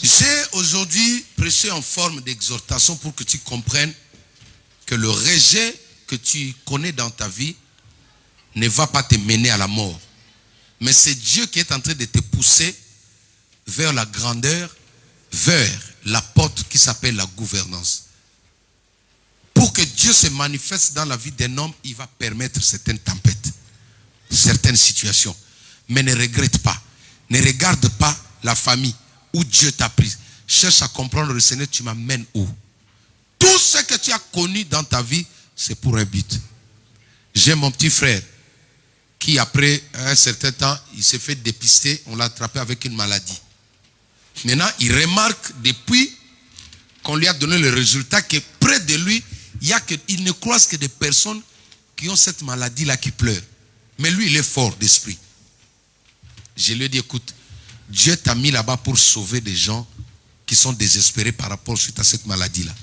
J'ai aujourd'hui prêché en forme d'exhortation pour que tu comprennes que le rejet que tu connais dans ta vie ne va pas te mener à la mort. Mais c'est Dieu qui est en train de te pousser vers la grandeur, vers la porte qui s'appelle la gouvernance. Pour que Dieu se manifeste dans la vie d'un homme, il va permettre certaines tempêtes, certaines situations. Mais ne regrette pas. Ne regarde pas la famille où Dieu t'a pris. Cherche à comprendre le Seigneur, tu m'amènes où? Tout ce que tu as connu dans ta vie, c'est pour un but. J'ai mon petit frère qui, après un certain temps, il s'est fait dépister, on l'a attrapé avec une maladie. Maintenant, il remarque depuis qu'on lui a donné le résultat que près de lui, il ne croise que des personnes qui ont cette maladie-là qui pleurent. Mais lui, il est fort d'esprit. Je lui ai dit, écoute, Dieu t'a mis là-bas pour sauver des gens qui sont désespérés par rapport suite à cette maladie-là.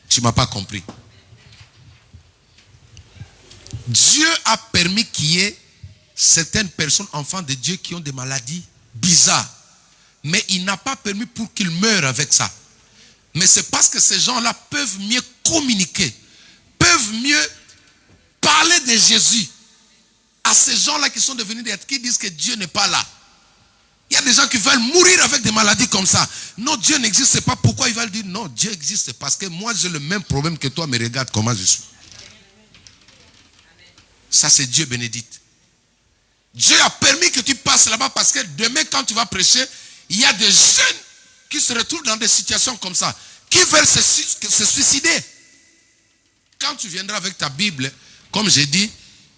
Tu ne m'as pas compris. Dieu a permis qu'il y ait certaines personnes, enfants de Dieu, qui ont des maladies bizarres. Mais il n'a pas permis pour qu'ils meurent avec ça. Mais c'est parce que ces gens-là peuvent mieux communiquer, peuvent mieux parler de Jésus à ces gens-là qui sont devenus des qui disent que Dieu n'est pas là. Il y a des gens qui veulent mourir avec des maladies comme ça. Non, Dieu n'existe pas. Pourquoi ils veulent dire non, Dieu existe? Parce que moi j'ai le même problème que toi, mais regarde comment je suis. Ça c'est Dieu bénédicte. Dieu a permis que tu passes là-bas parce que demain quand tu vas prêcher, il y a des jeunes qui se retrouvent dans des situations comme ça, qui veulent se suicider. Quand tu viendras avec ta Bible, comme j'ai dit,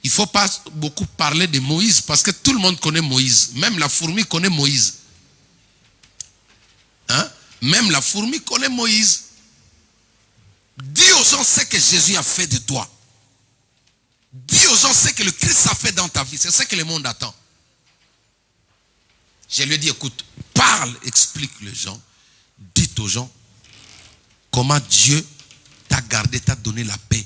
il ne faut pas beaucoup parler de Moïse parce que tout le monde connaît Moïse. Même la fourmi connaît Moïse. Hein? Même la fourmi connaît Moïse. Dis aux gens ce que Jésus a fait de toi. Dis aux gens ce que le Christ a fait dans ta vie. C'est ce que le monde attend. Je lui ai dit, écoute, parle, explique les gens. Dites aux gens comment Dieu t'a gardé, t'a donné la paix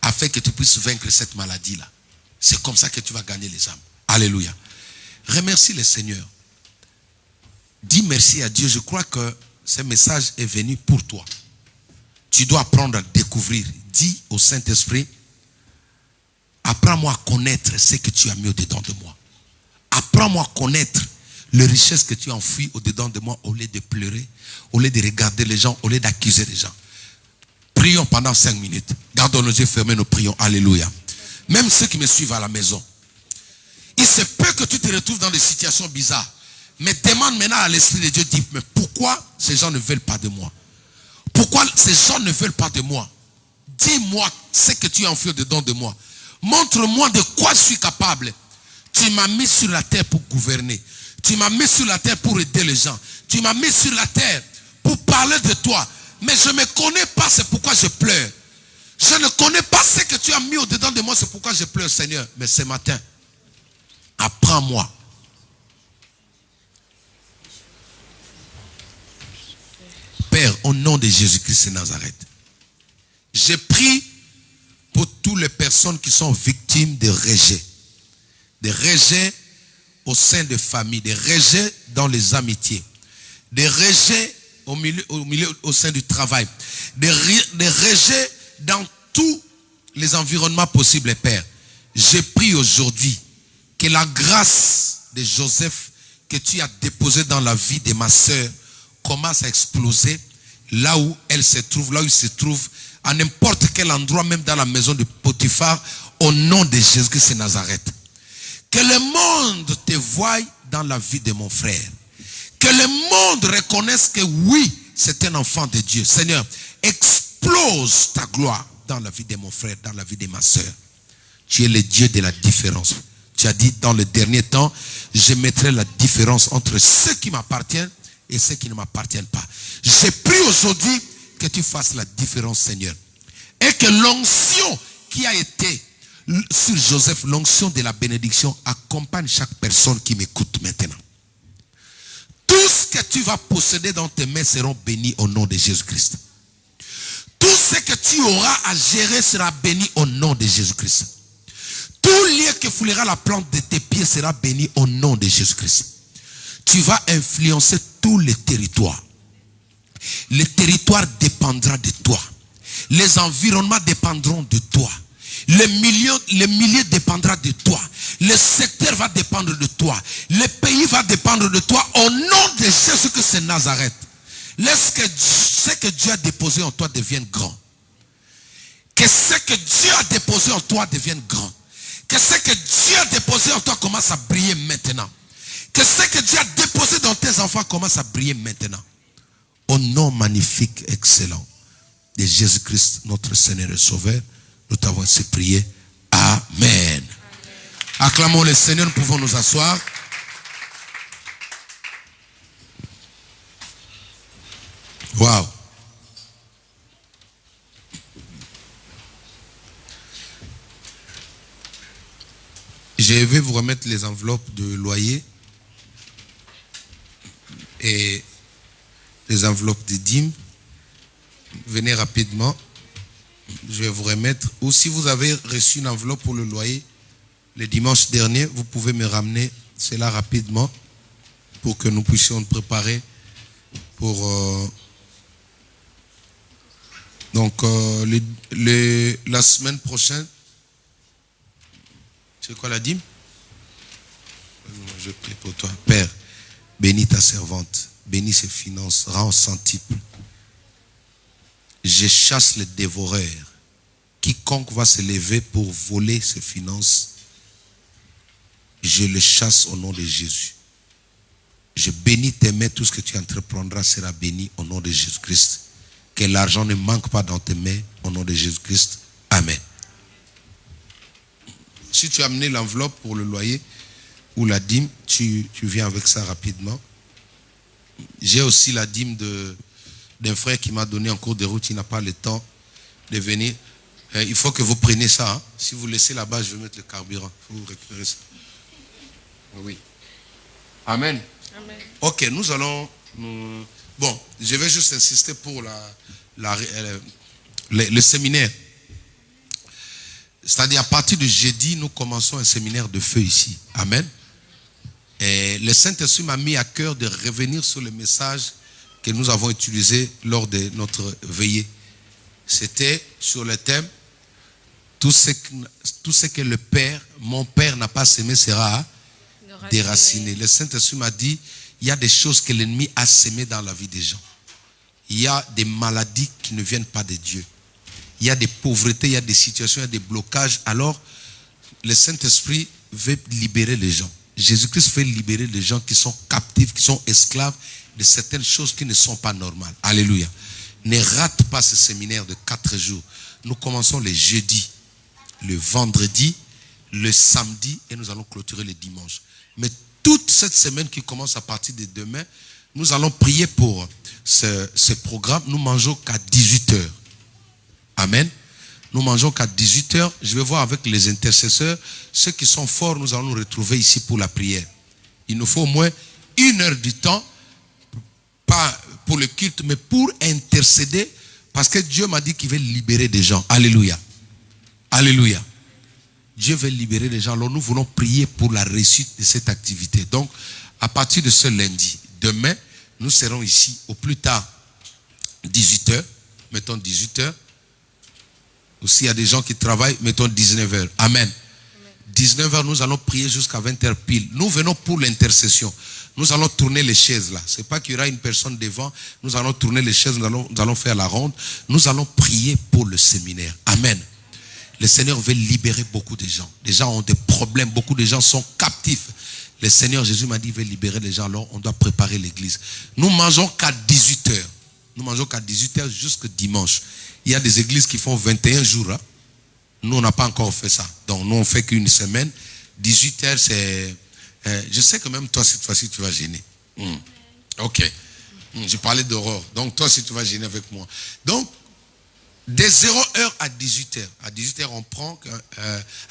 afin que tu puisses vaincre cette maladie-là. C'est comme ça que tu vas gagner les âmes. Alléluia. Remercie le Seigneur. Dis merci à Dieu. Je crois que ce message est venu pour toi. Tu dois apprendre à découvrir. Dis au Saint-Esprit, apprends-moi à connaître ce que tu as mis au-dedans de moi. Apprends-moi à connaître les richesses que tu as enfouies au-dedans de moi au lieu de pleurer, au lieu de regarder les gens, au lieu d'accuser les gens. Prions pendant 5 minutes. Gardons nos yeux fermés, nous prions. Alléluia. Même ceux qui me suivent à la maison. Il se peut que tu te retrouves dans des situations bizarres. Mais demande maintenant à l'Esprit de Dieu, dis, mais pourquoi ces gens ne veulent pas de moi? Pourquoi ces gens ne veulent pas de moi? Dis-moi ce que tu as enfoui dedans de moi. Montre-moi de quoi je suis capable. Tu m'as mis sur la terre pour gouverner. Tu m'as mis sur la terre pour aider les gens. Tu m'as mis sur la terre pour parler de toi. Mais je ne me connais pas, c'est pourquoi je pleure. Je ne connais pas ce que tu as mis au-dedans de moi, c'est pourquoi je pleure, Seigneur. Mais ce matin, apprends-moi. Père, au nom de Jésus-Christ de Nazareth, je prie pour toutes les personnes qui sont victimes de rejet. Des rejets au sein de familles, des rejets dans les amitiés, des rejets au sein du travail, des rejets dans tous les environnements possibles, Père. j'ai pris aujourd'hui que la grâce de Joseph que tu as déposée dans la vie de ma sœur commence à exploser là où elle se trouve, là où il se trouve, à n'importe quel endroit, même dans la maison de Potiphar, au nom de Jésus-Christ de Nazareth. Que le monde te voie dans la vie de mon frère. Que le monde reconnaisse que oui, c'est un enfant de Dieu. Seigneur, explose ta gloire dans la vie de mon frère, dans la vie de ma soeur. Tu es le Dieu de la différence. Tu as dit dans le dernier temps, je mettrai la différence entre ceux qui m'appartiennent et ceux qui ne m'appartiennent pas. J'ai pris aujourd'hui que tu fasses la différence, Seigneur. Et que l'onction qui a été sur Joseph, l'onction de la bénédiction, accompagne chaque personne qui m'écoute maintenant. Tout ce que tu vas posséder dans tes mains seront bénis au nom de Jésus-Christ. Tout ce que tu auras à gérer sera béni au nom de Jésus-Christ. Tout lieu que foulera la plante de tes pieds sera béni au nom de Jésus-Christ. Tu vas influencer tous les territoires. Le territoire dépendra de toi. Les environnements dépendront de toi. Les milieux dépendra de toi. Le secteur va dépendre de toi. Le pays va dépendre de toi. Au nom de Jésus-Christ de Nazareth. Laisse que ce que Dieu a déposé en toi devienne grand. Que ce que Dieu a déposé en toi devienne grand. Que ce que Dieu a déposé en toi commence à briller maintenant. Que ce que Dieu a déposé dans tes enfants commence à briller maintenant. Au nom magnifique, excellent de Jésus-Christ, notre Seigneur et Sauveur, nous t'avons ainsi prié. Amen. Acclamons le Seigneur, nous pouvons nous asseoir. Waouh. Je vais vous remettre les enveloppes de loyer et les enveloppes de dîmes. Venez rapidement. Je vais vous remettre. Ou si vous avez reçu une enveloppe pour le loyer le dimanche dernier, vous pouvez me ramener cela rapidement pour que nous puissions nous préparer pour la semaine prochaine. C'est quoi la dîme? Je prie pour toi. Père, bénis ta servante, bénis ses finances, rends centuple. Je chasse le dévoreur. Quiconque va se lever pour voler ses finances, je le chasse au nom de Jésus. Je bénis tes mains, tout ce que tu entreprendras sera béni au nom de Jésus-Christ. Que l'argent ne manque pas dans tes mains au nom de Jésus-Christ. Amen. Si tu as amené l'enveloppe pour le loyer ou la dîme, tu viens avec ça rapidement. J'ai aussi la dîme d'un frère qui m'a donné en cours de route, il n'a pas le temps de venir. Il faut que vous preniez ça. Hein. Si vous laissez là-bas, je vais mettre le carburant. Il faut vous récupérer ça. Oui. Amen. Amen. Ok, nous allons... Bon, je vais juste insister pour le séminaire. C'est-à-dire, à partir de jeudi, nous commençons un séminaire de feu ici. Amen. Et le Saint-Esprit m'a mis à cœur de revenir sur le message que nous avons utilisé lors de notre veillée. C'était sur le thème tout ce que le Père, mon Père n'a pas semé sera déraciné. Le Saint-Esprit m'a dit, il y a des choses que l'ennemi a semées dans la vie des gens. Il y a des maladies qui ne viennent pas de Dieu. Il y a des pauvretés, il y a des situations, il y a des blocages. Alors, le Saint-Esprit veut libérer les gens. Jésus-Christ veut libérer les gens qui sont captifs, qui sont esclaves de certaines choses qui ne sont pas normales. Alléluia. Ne rate pas ce séminaire de 4 jours. Nous commençons le jeudi, le vendredi, le samedi et nous allons clôturer le dimanche. Mais toute cette semaine qui commence à partir de demain, nous allons prier pour ce programme. Nous mangeons qu'à 18h. Amen. Nous mangeons qu'à 18h. Je vais voir avec les intercesseurs. Ceux qui sont forts, nous allons nous retrouver ici pour la prière. Il nous faut au moins 1 heure du temps, pas pour le culte, mais pour intercéder, parce que Dieu m'a dit qu'il veut libérer des gens. Alléluia. Alléluia. Dieu veut libérer les gens. Alors nous voulons prier pour la réussite de cette activité. Donc, à partir de ce lundi, demain, nous serons ici au plus tard 18h. Mettons 18h. Ou s'il y a des gens qui travaillent, mettons 19h. Amen. 19h, nous allons prier jusqu'à 20h pile. Nous venons pour l'intercession. Nous allons tourner les chaises là. Ce n'est pas qu'il y aura une personne devant. Nous allons tourner les chaises, nous allons faire la ronde. Nous allons prier pour le séminaire. Amen. Le Seigneur veut libérer beaucoup de gens. Les gens ont des problèmes. Beaucoup de gens sont captifs. Le Seigneur Jésus m'a dit qu'il veut libérer les gens. Alors on doit préparer l'église. Nous mangeons qu'à 18h. Nous mangeons qu'à 18h jusqu'à dimanche. Il y a des églises qui font 21 jours. Hein. Nous, on n'a pas encore fait ça. Donc, nous, on fait qu'une semaine. 18h, c'est... je sais que même toi, cette fois-ci, tu vas gêner. Ok. Je parlais d'Aurore. Donc, toi, si tu vas gêner avec moi. Donc, de 0h à 18h. À 18h, on prend...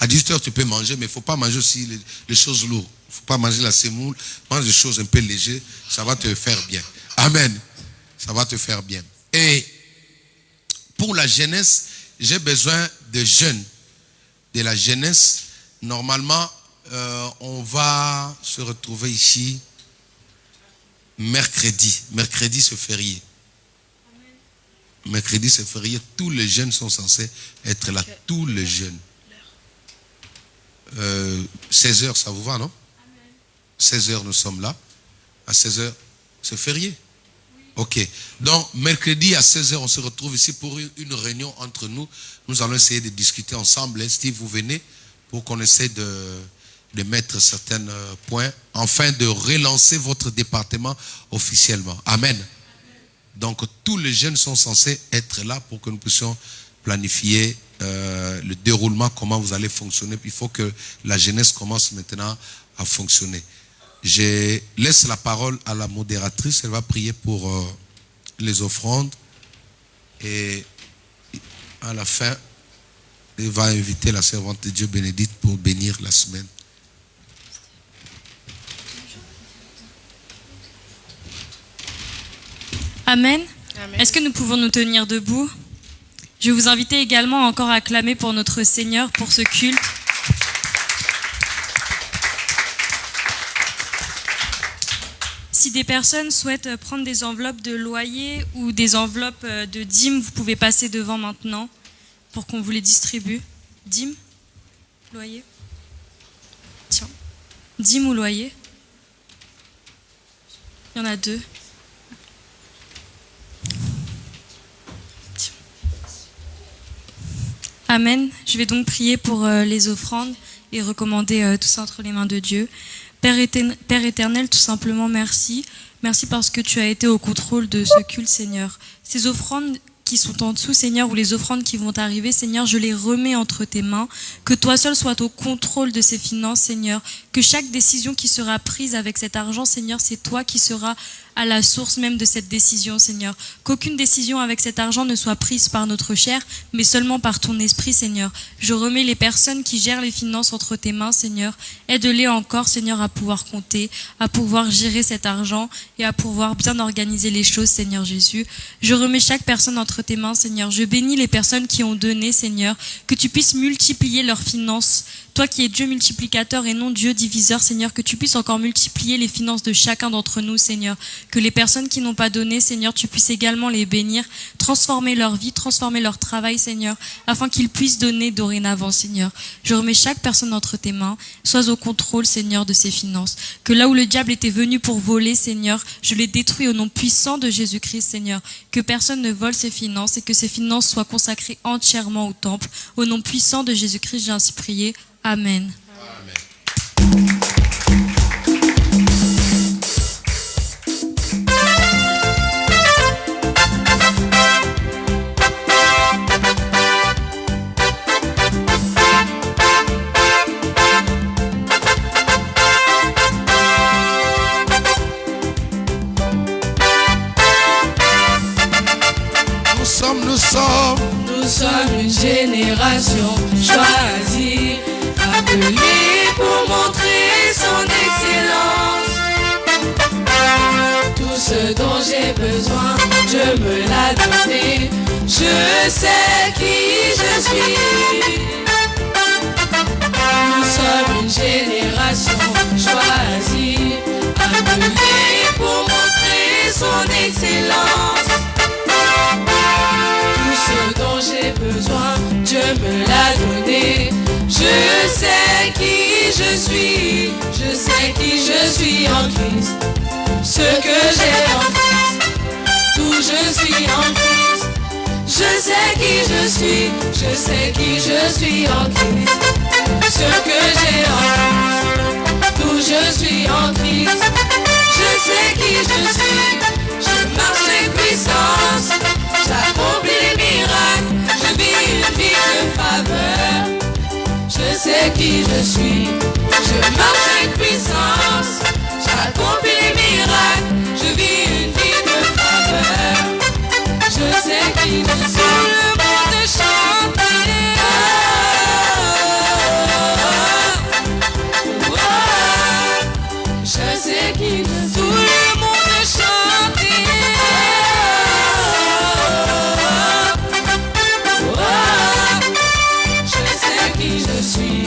à 18h, tu peux manger, mais il ne faut pas manger aussi les choses lourdes. Il ne faut pas manger la semoule. Mange des choses un peu légères. Ça va te faire bien. Amen. Ça va te faire bien. Et pour la jeunesse, j'ai besoin de jeunes. De la jeunesse, normalement, on va se retrouver ici mercredi. Mercredi, c'est férié. Mercredi, c'est férié. Tous les jeunes sont censés être là. Tous les jeunes. 16h, ça vous va, non? 16h, nous sommes là. À 16h, c'est férié. Ok. Donc, mercredi à 16h, on se retrouve ici pour une réunion entre nous. Nous allons essayer de discuter ensemble. Steve, vous venez pour qu'on essaie de mettre certains points afin de relancer votre département officiellement. Amen. Donc, tous les jeunes sont censés être là pour que nous puissions planifier le déroulement, comment vous allez fonctionner. Il faut que la jeunesse commence maintenant à fonctionner. Je laisse la parole à la modératrice. Elle va prier pour les offrandes. Et à la fin, elle va inviter la servante de Dieu Bénédicte pour bénir la semaine. Amen. Est-ce que nous pouvons nous tenir debout? Je vais vous inviter également encore à acclamer pour notre Seigneur, pour ce culte. Si des personnes souhaitent prendre des enveloppes de loyer ou des enveloppes de dîmes, vous pouvez passer devant maintenant pour qu'on vous les distribue. Dîmes? Loyer? Tiens. Dîmes ou loyer? Il y en a deux. Tiens. Amen. Je vais donc prier pour les offrandes et recommander tout ça entre les mains de Dieu. Père éternel, tout simplement merci. Merci parce que tu as été au contrôle de ce culte, Seigneur. Ces offrandes qui sont en dessous, Seigneur, ou les offrandes qui vont arriver, Seigneur, je les remets entre tes mains. Que toi seul sois au contrôle de ces finances, Seigneur. Que chaque décision qui sera prise avec cet argent, Seigneur, c'est toi qui seras à la source même de cette décision, Seigneur. Qu'aucune décision avec cet argent ne soit prise par notre chair, mais seulement par ton esprit, Seigneur. Je remets les personnes qui gèrent les finances entre tes mains, Seigneur. Aide-les encore, Seigneur, à pouvoir compter, à pouvoir gérer cet argent et à pouvoir bien organiser les choses, Seigneur Jésus. Je remets chaque personne entre tes mains, Seigneur. Je bénis les personnes qui ont donné, Seigneur. Que tu puisses multiplier leurs finances. Toi qui es Dieu multiplicateur et non Dieu diviseur, Seigneur, que tu puisses encore multiplier les finances de chacun d'entre nous, Seigneur. Que les personnes qui n'ont pas donné, Seigneur, tu puisses également les bénir, transformer leur vie, transformer leur travail, Seigneur, afin qu'ils puissent donner dorénavant, Seigneur. Je remets chaque personne entre tes mains. Sois au contrôle, Seigneur, de ses finances. Que là où le diable était venu pour voler, Seigneur, je les détruis au nom puissant de Jésus-Christ, Seigneur. Que personne ne vole ses finances et que ces finances soient consacrées entièrement au temple. Au nom puissant de Jésus-Christ, j'ai ainsi prié. Amen. Amen. Nous sommes une génération choisie, appelée pour montrer son excellence. Tout ce dont j'ai besoin, Dieu me l'a donné. Je sais qui je suis. Nous sommes une génération choisie, appelée pour montrer son excellence. Tout ce dont j'ai besoin, Dieu me l'a donné. Je sais sais qui je suis. Je sais qui je suis en Christ. Ce que j'ai en Christ. Tout je suis en Christ. Je sais qui je suis. Je sais qui je suis en Christ. Ce que j'ai en Christ. Tout je suis en Christ. Je sais qui je suis. Je marche avec puissance. J'accomplis les miracles. Je vis une vie de faveur. Je sais qui je suis. Je marche avec puissance. J'accomplis les miracles. Je vis une vie de faveur. Je sais qui je suis. Tout le monde chante. Je sais qui je suis. Tout le monde chante. Je sais qui je suis.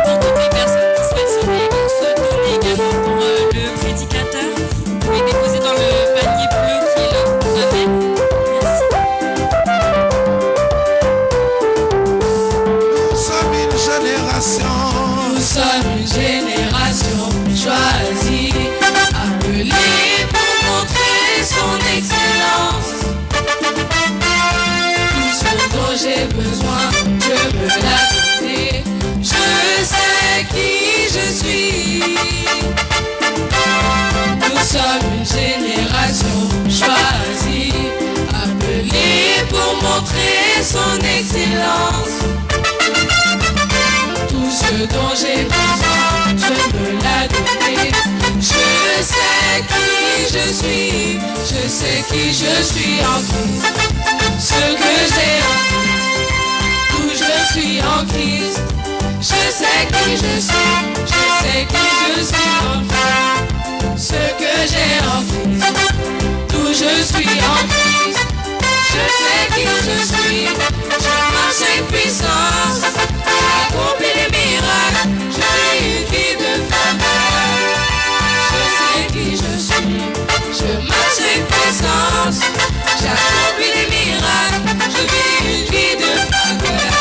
Pour toutes les personnes qui souhaitent se donner également pour le prédicateur, vous pouvez déposer dans le panier bleu qui est là avec. Merci. Nous sommes une génération. Nous sommes une génération choisie, appelée pour montrer son excellence. Tout ce dont j'ai besoin, je me l'a donné. Je sais qui je suis. Nous sommes une génération choisie, appelée pour montrer son excellence. Tout ce dont j'ai besoin, je me l'a donné. Je sais qui je suis. Je sais qui je suis en Christ. Ce que j'ai en Christ. Où je suis en Christ. Je sais qui je suis. Je sais qui je suis en Christ. Ce que j'ai en Christ. Où je suis en Christ. Je sais qui je suis. Je marche avec puissance. J'accomplis les miracles. Je vis une vie de faveur. Je sais qui je suis. Je marche avec puissance. J'accomplis les miracles. Je vis une vie de faveur.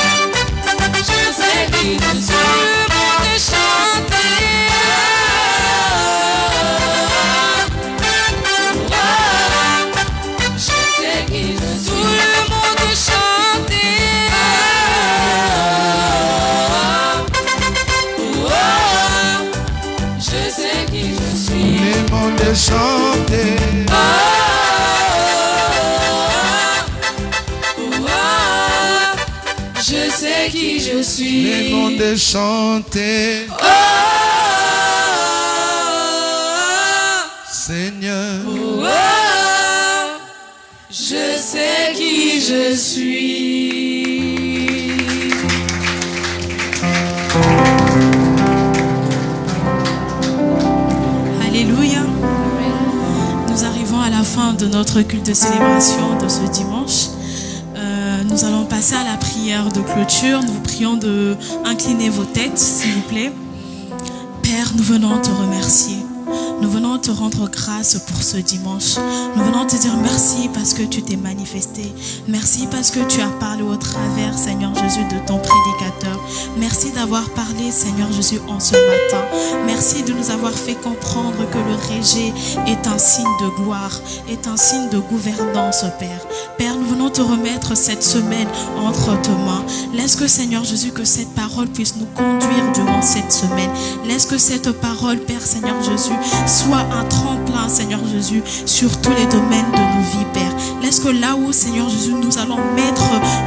Je sais qui je suis. Tout le monde chante. Je sais qui je suis. Tout le monde chante. Je sais qui je suis. Le monde chanter. Je sais qui je suis. Le monde chanter. Seigneur. Je sais qui je suis. Alléluia. Nous arrivons à la fin de notre culte de célébration de ce dimanche. Nous allons passer à la prière de clôture. Nous vous prions de incliner vos têtes, s'il vous plaît. Père, nous venons te remercier. Nous venons te rendre grâce pour ce dimanche. Nous venons te dire merci parce que tu t'es manifesté. Merci parce que tu as parlé au travers, Seigneur Jésus, de ton prédicateur. Merci d'avoir parlé, Seigneur Jésus, en ce matin. Merci de nous avoir fait comprendre que le rejet est un signe de gloire, est un signe de gouvernance, Père. Père, nous venons te remettre cette semaine entre tes mains. Laisse que, Seigneur Jésus, que cette parole puisse nous conduire durant cette semaine. Laisse que cette parole, Père, Seigneur Jésus, soit un tremplin, Seigneur Jésus, sur tous les domaines de nos vies, Père. Laisse que là où, Seigneur Jésus, nous allons mettre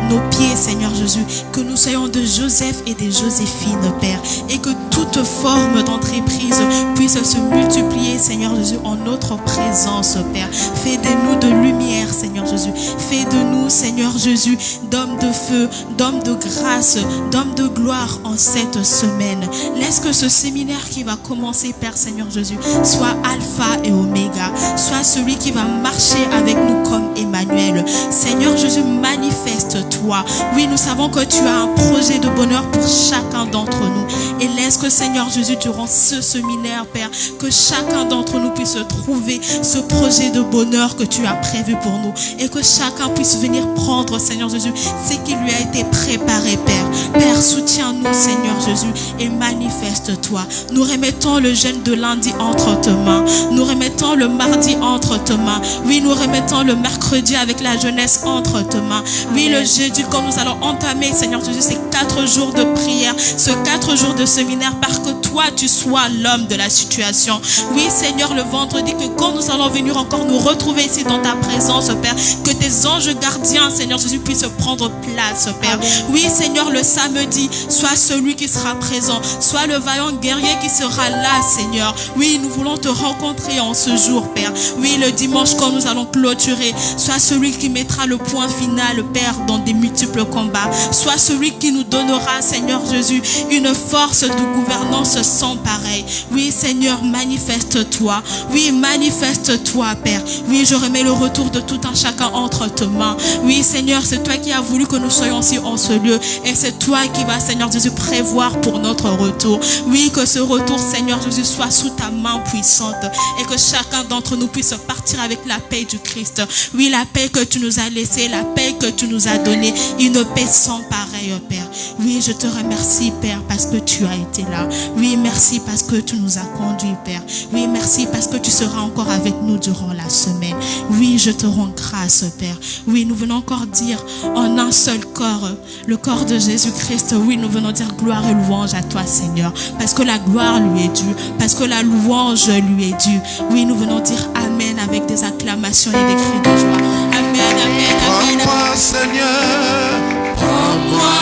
nos pieds, Seigneur Jésus, que nous soyons de Joseph et des Joséphines, Père, et que toute forme d'entreprise puisse se multiplier, Seigneur Jésus, en notre présence, Père. Fais de nous de lumière, Seigneur Jésus. Fais de nous, Seigneur Jésus, d'hommes de feu, d'hommes de grâce, d'hommes de gloire en cette semaine. Laisse que ce séminaire qui va commencer, Père Seigneur Jésus, soit alpha et oméga, soit celui qui va marcher avec nous comme Emmanuel. Seigneur Jésus, manifeste-toi. Oui, nous savons que tu as un projet de bonheur pour chacun d'entre nous. Et laisse que, Seigneur Jésus, durant ce séminaire, Père, que chacun d'entre nous puisse trouver ce projet de bonheur que tu as prévu pour nous. Et que chacun puisse venir prendre, Seigneur Jésus, ce qui lui a été préparé, Père. Père, soutiens-nous, Seigneur Jésus, et manifeste-toi. Nous remettons le jeûne de lundi entre tes mains. Nous remettons le mardi entre tes mains. Oui, nous remettons le mercredi avec la jeunesse entre tes mains. Oui, le jeudi, quand nous allons entamer, Seigneur Jésus, ces 4 jours de prière, ce 4 jours de séminaire, parce que toi, tu sois l'homme de la situation. Oui, Seigneur, le vendredi, que quand nous allons venir encore nous retrouver ici dans ta présence, Père, que tes anges gardiens, Seigneur Jésus, puissent prendre place, Père. Oui, Seigneur, le samedi, sois celui qui sera présent, sois le vaillant guerrier qui sera là, Seigneur. Oui, nous voulons te rencontrer en ce jour, Père. Oui, le dimanche, quand nous allons clôturer, sois celui qui mettra le point final, Père, dans des multiples combats. Sois celui qui nous donnera, Seigneur Jésus, une force de gouvernance sans pareil. Oui, Seigneur, manifeste-toi. Oui, manifeste-toi, Père. Oui, je remets le retour de tout un chacun entre tes mains. Oui, Seigneur, c'est toi qui as voulu que nous soyons ici en ce lieu. Et c'est toi qui vas, Seigneur Jésus, prévoir pour notre retour. Oui, que ce retour, Seigneur Jésus, soit sous ta main puissante. Et que chacun d'entre nous puisse partir avec la paix du Christ. Oui, la paix que tu nous as laissée, la paix que tu nous as donnée. Une paix sans pareil, Père. Oui, je te remercie, Père, parce que tu as été là. Oui, merci parce que tu nous as conduits, Père. Oui, merci parce que tu seras encore avec nous durant la semaine. Oui, je te rends grâce, Père. Oui, nous venons encore dire en un seul corps, le corps de Jésus-Christ. Oui, nous venons dire gloire et louange à toi, Seigneur. Parce que la gloire lui est due. Parce que la louange lui est due. Oui, nous venons dire Amen avec des acclamations et des cris de joie. Amen, amen, amen. Prends-moi, Seigneur. Prends-moi,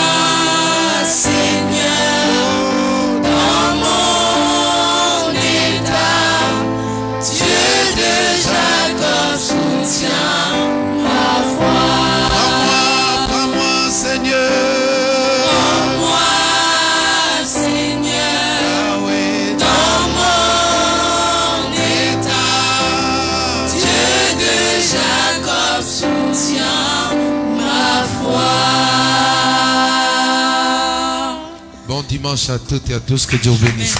Seigneur, dans mon état. Dieu de Jacob soutient ma foi. Prends-moi, Seigneur. Prends-moi, Seigneur, dans mon état. Dieu de Jacob soutient ma foi. Bon dimanche à toutes et à tous, que Dieu vous bénisse.